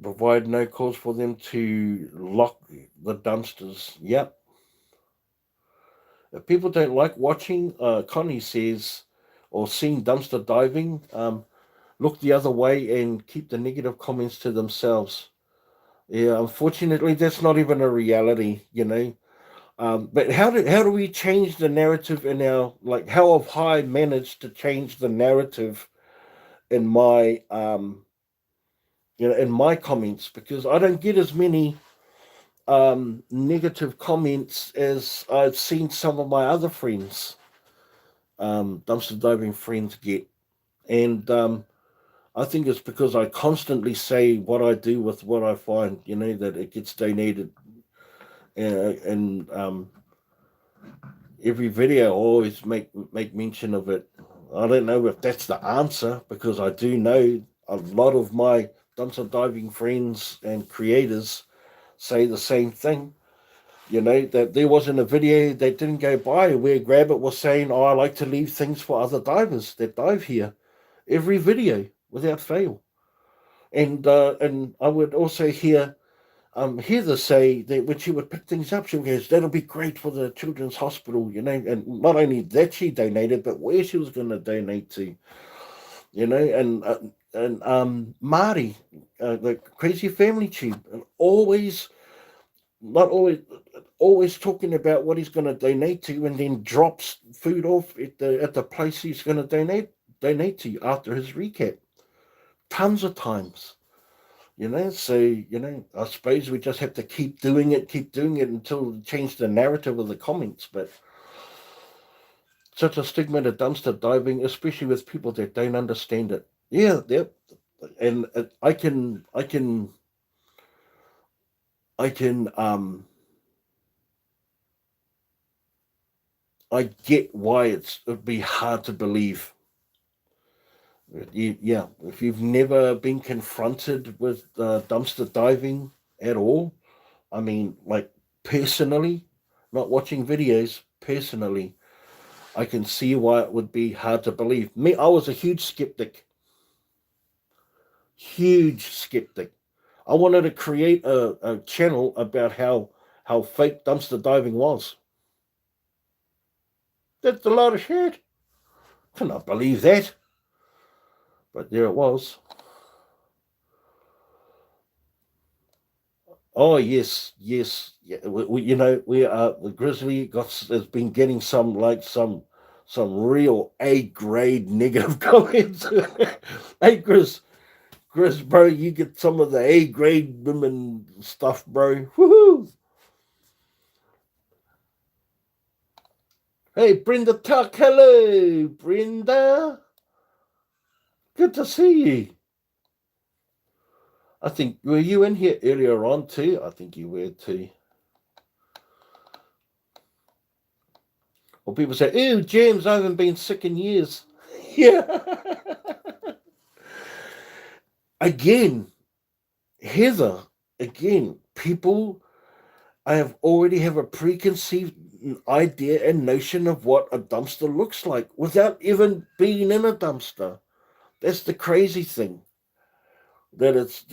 Provide no cause for them to lock the dumpsters. Yep. If people don't like watching, Connie says, or seeing dumpster diving, look the other way and keep the negative comments to themselves. Yeah, unfortunately, that's not even a reality, you know. But how do we change the narrative in our, like, how have I managed to change the narrative in my in my comments, because I don't get as many negative comments as I've seen some of my other friends, dumpster diving friends, get. And I think it's because I constantly say what I do with what I find, that it gets donated. And every video I always make mention of it. I don't know if that's the answer, because I do know a lot of my dumpster diving friends and creators say the same thing. That there wasn't a video that didn't go by where Grabbit was saying, "Oh, I like to leave things for other divers that dive here." Every video, without fail. And I would also Heather say that when she would pick things up, she goes, "That'll be great for the children's hospital," and not only that she donated, but where she was going to donate to, and Marty, the Crazy Family Chief, and not always, always talking about what he's going to donate to, and then drops food off at the place he's going to donate to after his recap, tons of times. So I suppose we just have to keep doing it until we change the narrative of the comments. But such a stigma to dumpster diving, especially with people that don't understand it. Yeah, yep. And I can I get why it'd be hard to believe. Yeah, if you've never been confronted with dumpster diving at all, I mean, like, personally, not watching videos, personally, I can see why it would be hard to believe. Me, I was a huge skeptic. Huge skeptic. I wanted to create a channel about how fake dumpster diving was. That's a lot of shit. Cannot believe that. But there it was. Oh yes, yes. Yeah, the Grizzly has been getting some real A grade negative comments. Hey, Chris, bro, you get some of the A grade women stuff, bro. Woohoo! Hey, Brenda Tuck, hello, Brenda. Good to see you. I think, were you in here earlier on too? I think you were too. Or people say, "Ew, James, I haven't been sick in years." Yeah. Again, Heather, again, people, I already have a preconceived idea and notion of what a dumpster looks like without even being in a dumpster. That's the crazy thing. That it's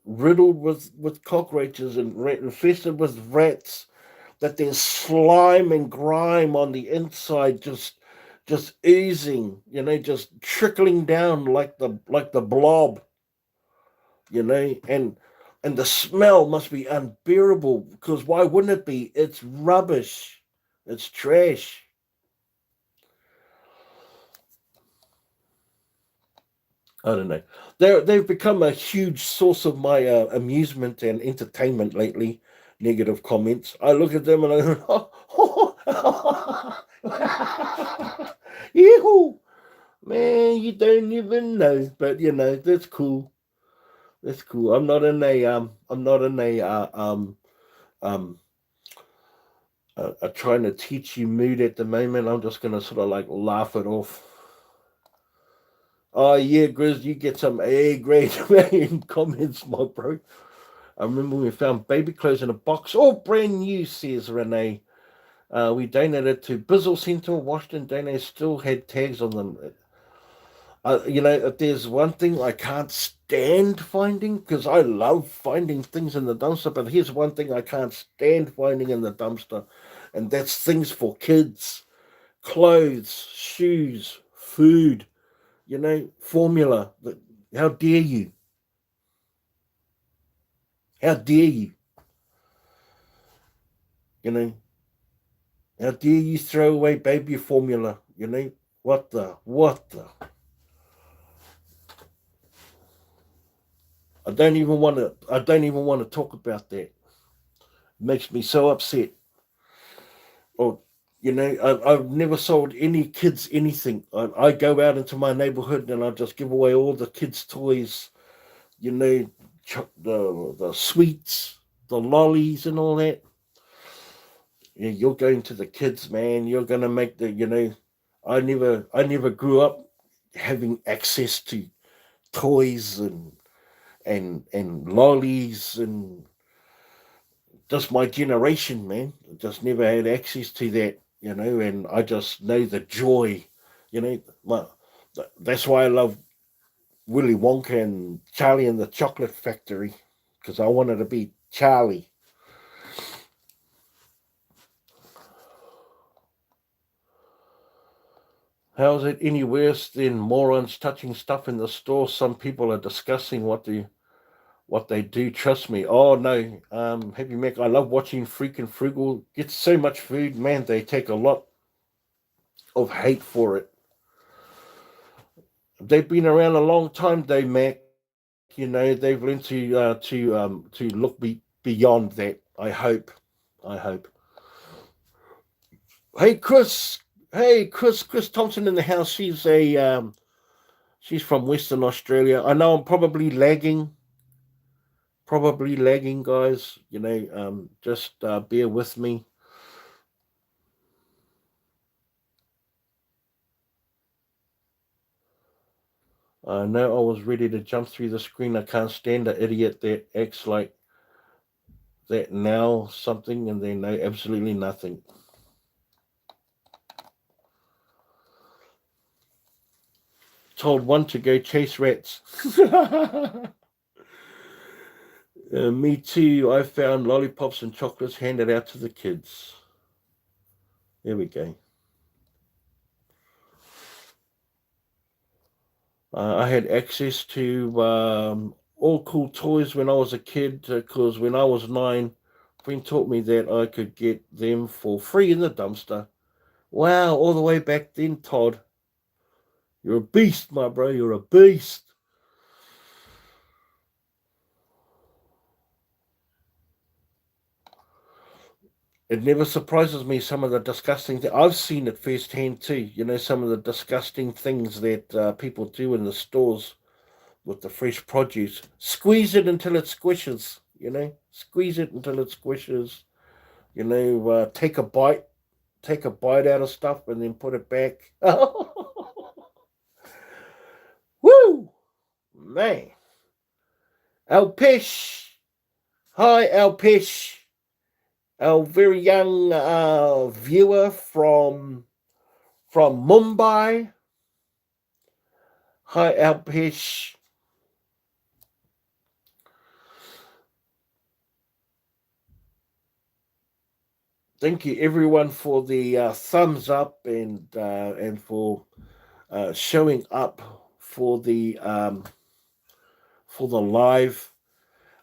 riddled with cockroaches and infested with rats. That there's slime and grime on the inside, just oozing, just trickling down like the blob, and the smell must be unbearable, because why wouldn't it be? It's rubbish. It's trash. I don't know. They've become a huge source of my amusement and entertainment lately. Negative comments. I look at them and I go, "Yahoo, man, you don't even know." But that's cool. That's cool. I'm not in a trying to teach you mood at the moment. I'm just gonna sort of like laugh it off. Oh yeah, Grizz, you get some A grade comments, my bro. I remember we found baby clothes in a box, all brand new, says Renee. We donated to Bizzle Centre, Washington. They still had tags on them. If there's one thing I can't stand finding, because I love finding things in the dumpster, but here's one thing I can't stand finding in the dumpster, and that's things for kids: clothes, shoes, food, formula. How dare you? How dare you? You know, how dare you throw away baby formula? What the? What the? I don't even want to talk about that. It makes me so upset. Or, I've never sold any kids anything. I go out into my neighborhood and I just give away all the kids' toys, you know, the sweets, the lollies, and all that. Yeah, you're going to the kids, man. You're gonna make I never grew up having access to toys and lollies, and just my generation, man. Just never had access to that, and I just know the joy, you know. That's why I love Willy Wonka and Charlie and the Chocolate Factory, because I wanted to be Charlie. How is it any worse than morons touching stuff in the store? Some people are discussing what they do. Trust me. Oh no, Happy Mac. I love watching Freaking Frugal. Gets so much food, man. They take a lot of hate for it. They've been around a long time, they Mac. They've learned to look beyond that. I hope. I hope. Hey Chris. Hey Chris Thompson in the house. She's from Western Australia. I know I'm probably lagging, guys. Just bear with me. I know I was ready to jump through the screen. I can't stand an idiot that acts like that now something and they know absolutely nothing. Told one to go chase rats. Me too. I found lollipops and chocolates handed out to the kids. There we go. I had access to all cool toys when I was a kid because when I was 9, a friend taught me that I could get them for free in the dumpster. Wow, all the way back then, Todd. You're a beast, my bro. You're a beast. It never surprises me some of the disgusting things. I've seen it firsthand too. Some of the disgusting things that people do in the stores with the fresh produce. Squeeze it until it squishes. Squeeze it until it squishes. Take a bite out of stuff and then put it back. Woo, man. Alpish. Hi, Alpish. Our very young viewer from Mumbai. Hi, Alpish. Thank you, everyone, for the thumbs up and for showing up for the live.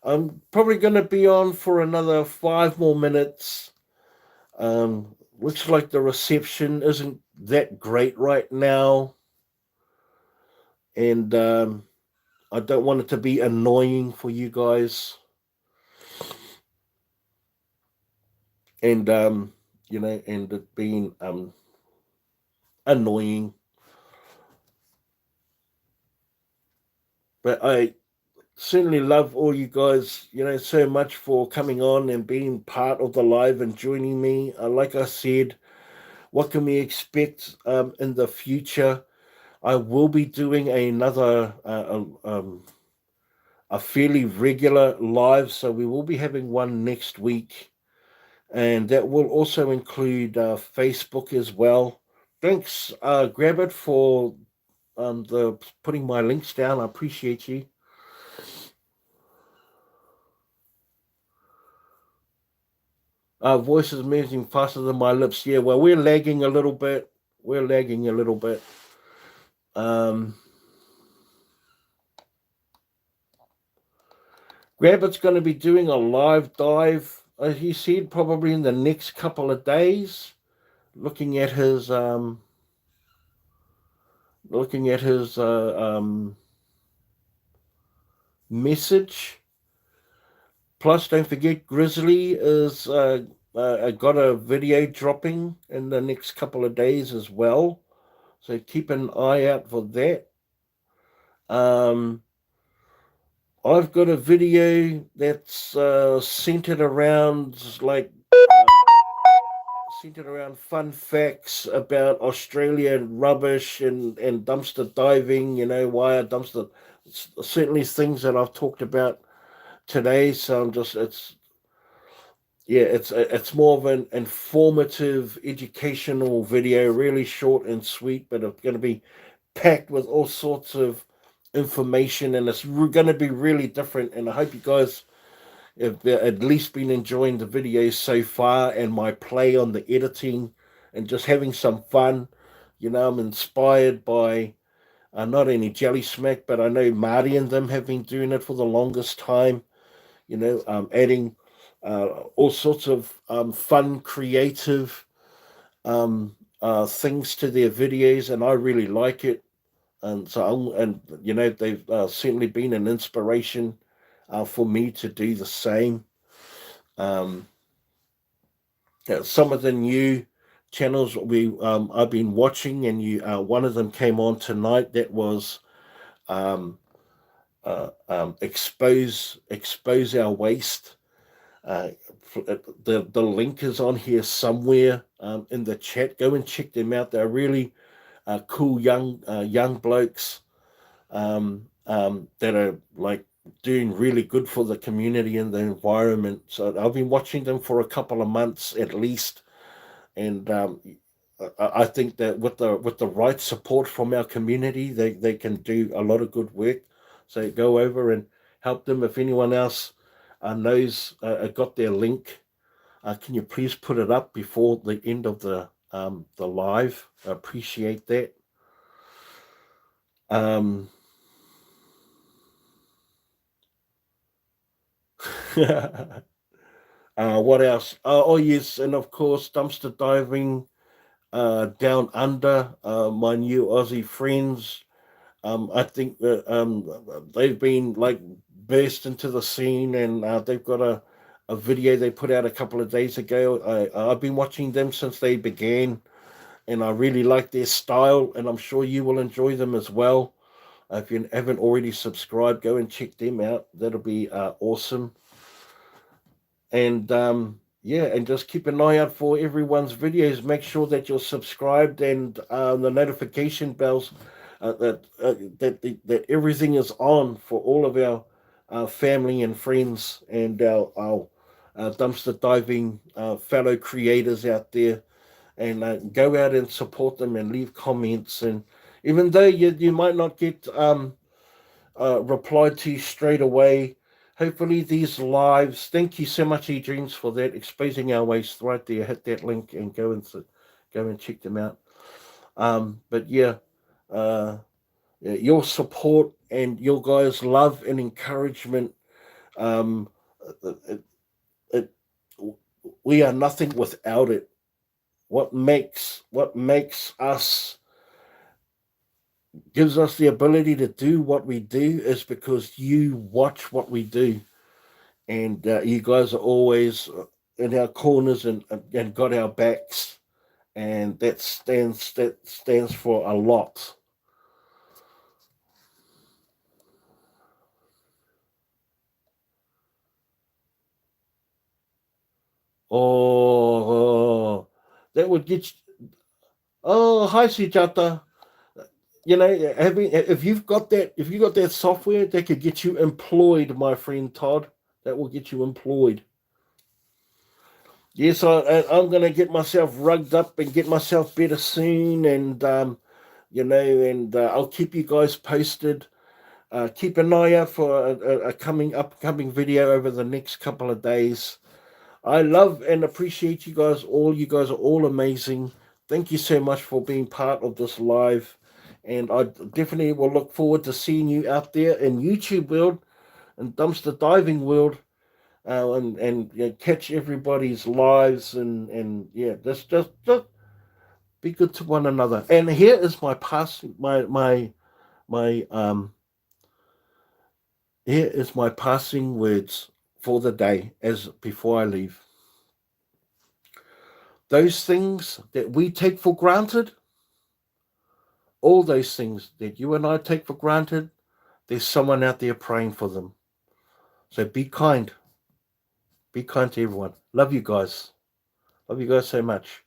I'm probably going to be on for another 5 more minutes. Looks like the reception isn't that great right now, and I don't want it to be annoying for you guys. And it being annoying. But I certainly love all you guys, so much for coming on and being part of the live and joining me. Like I said, what can we expect in the future? I will be doing another a fairly regular live, so we will be having one next week, and that will also include Facebook as well. Thanks, Grab It, for the putting my links down. I appreciate you. Our voice is moving faster than my lips. Yeah, well, we're lagging a little bit. We're lagging a little bit. Rabbit's going to be doing a live dive, as he said, probably in the next couple of days, looking at his message. Plus, don't forget, Grizzly is got a video dropping in the next couple of days as well. So keep an eye out for that. I've got a video that's centered around fun facts about Australia and rubbish and dumpster diving. You know, why a dumpster. Certainly things that I've talked about today. So it's more of an informative, educational video, really short and sweet, but it's going to be packed with all sorts of information, and it's going to be really different. And I hope you guys have at least been enjoying the videos so far, and my play on the editing, and just having some fun. You know, I'm inspired by not only Jelly Smack, but I know Marty and them have been doing it for the longest time. You know, adding all sorts of fun, creative things to their videos, and I really like it. And so, and you know, they've certainly been an inspiration for me to do the same. Some of the new channels I've been watching, and one of them came on tonight. That was expose our waste. The link is on here somewhere in the chat. Go and check them out. They're really cool young blokes that are like doing really good for the community and the environment. So I've been watching them for a couple of months at least, and I think that with the right support from our community, they can do a lot of good work. So go over and help them. If anyone else knows got their link, can you please put it up before the end of the live? I appreciate that. What else? Oh yes, and of course dumpster diving down under. My new Aussie friends. I think that they've been like burst into the scene, and they've got a video they put out a couple of days ago. I've been watching them since they began, and I really like their style, and I'm sure you will enjoy them as well. If you haven't already subscribed, go and check them out. That'll be awesome. And and just keep an eye out for everyone's videos. Make sure that you're subscribed, and the notification bells that everything is on for all of our family and friends, and our dumpster diving fellow creators out there, and go out and support them and leave comments. And even though you might not get replied to you straight away, hopefully these lives, thank you so much, Adrians, for that, exposing our waste right there. Hit that link and go and check them out. But your support and your guys' love and encouragement, it, it, we are nothing without it. What makes us, gives us the ability to do what we do, is because you watch what we do, and you guys are always in our corners and got our backs, and that stands for a lot. Oh, that would get you. Oh, hi, Sujata. You know, if you got that software that could get you employed, my friend Todd, that will get you employed. Yes, I'm going to get myself rugged up and get myself better soon, and and I'll keep you guys posted. Keep an eye out for a upcoming video over the next couple of days. I love and appreciate you guys all. You guys are all amazing. Thank you so much for being part of this live. And I definitely will look forward to seeing you out there in YouTube world and dumpster diving world, and catch everybody's lives, and yeah, just be good to one another. And here is my my here is my passing words for the day as before I leave. Those things that we take for granted, all those things that you and I take for granted, there's someone out there praying for them. So be kind. Be kind to everyone. Love you guys. Love you guys so much.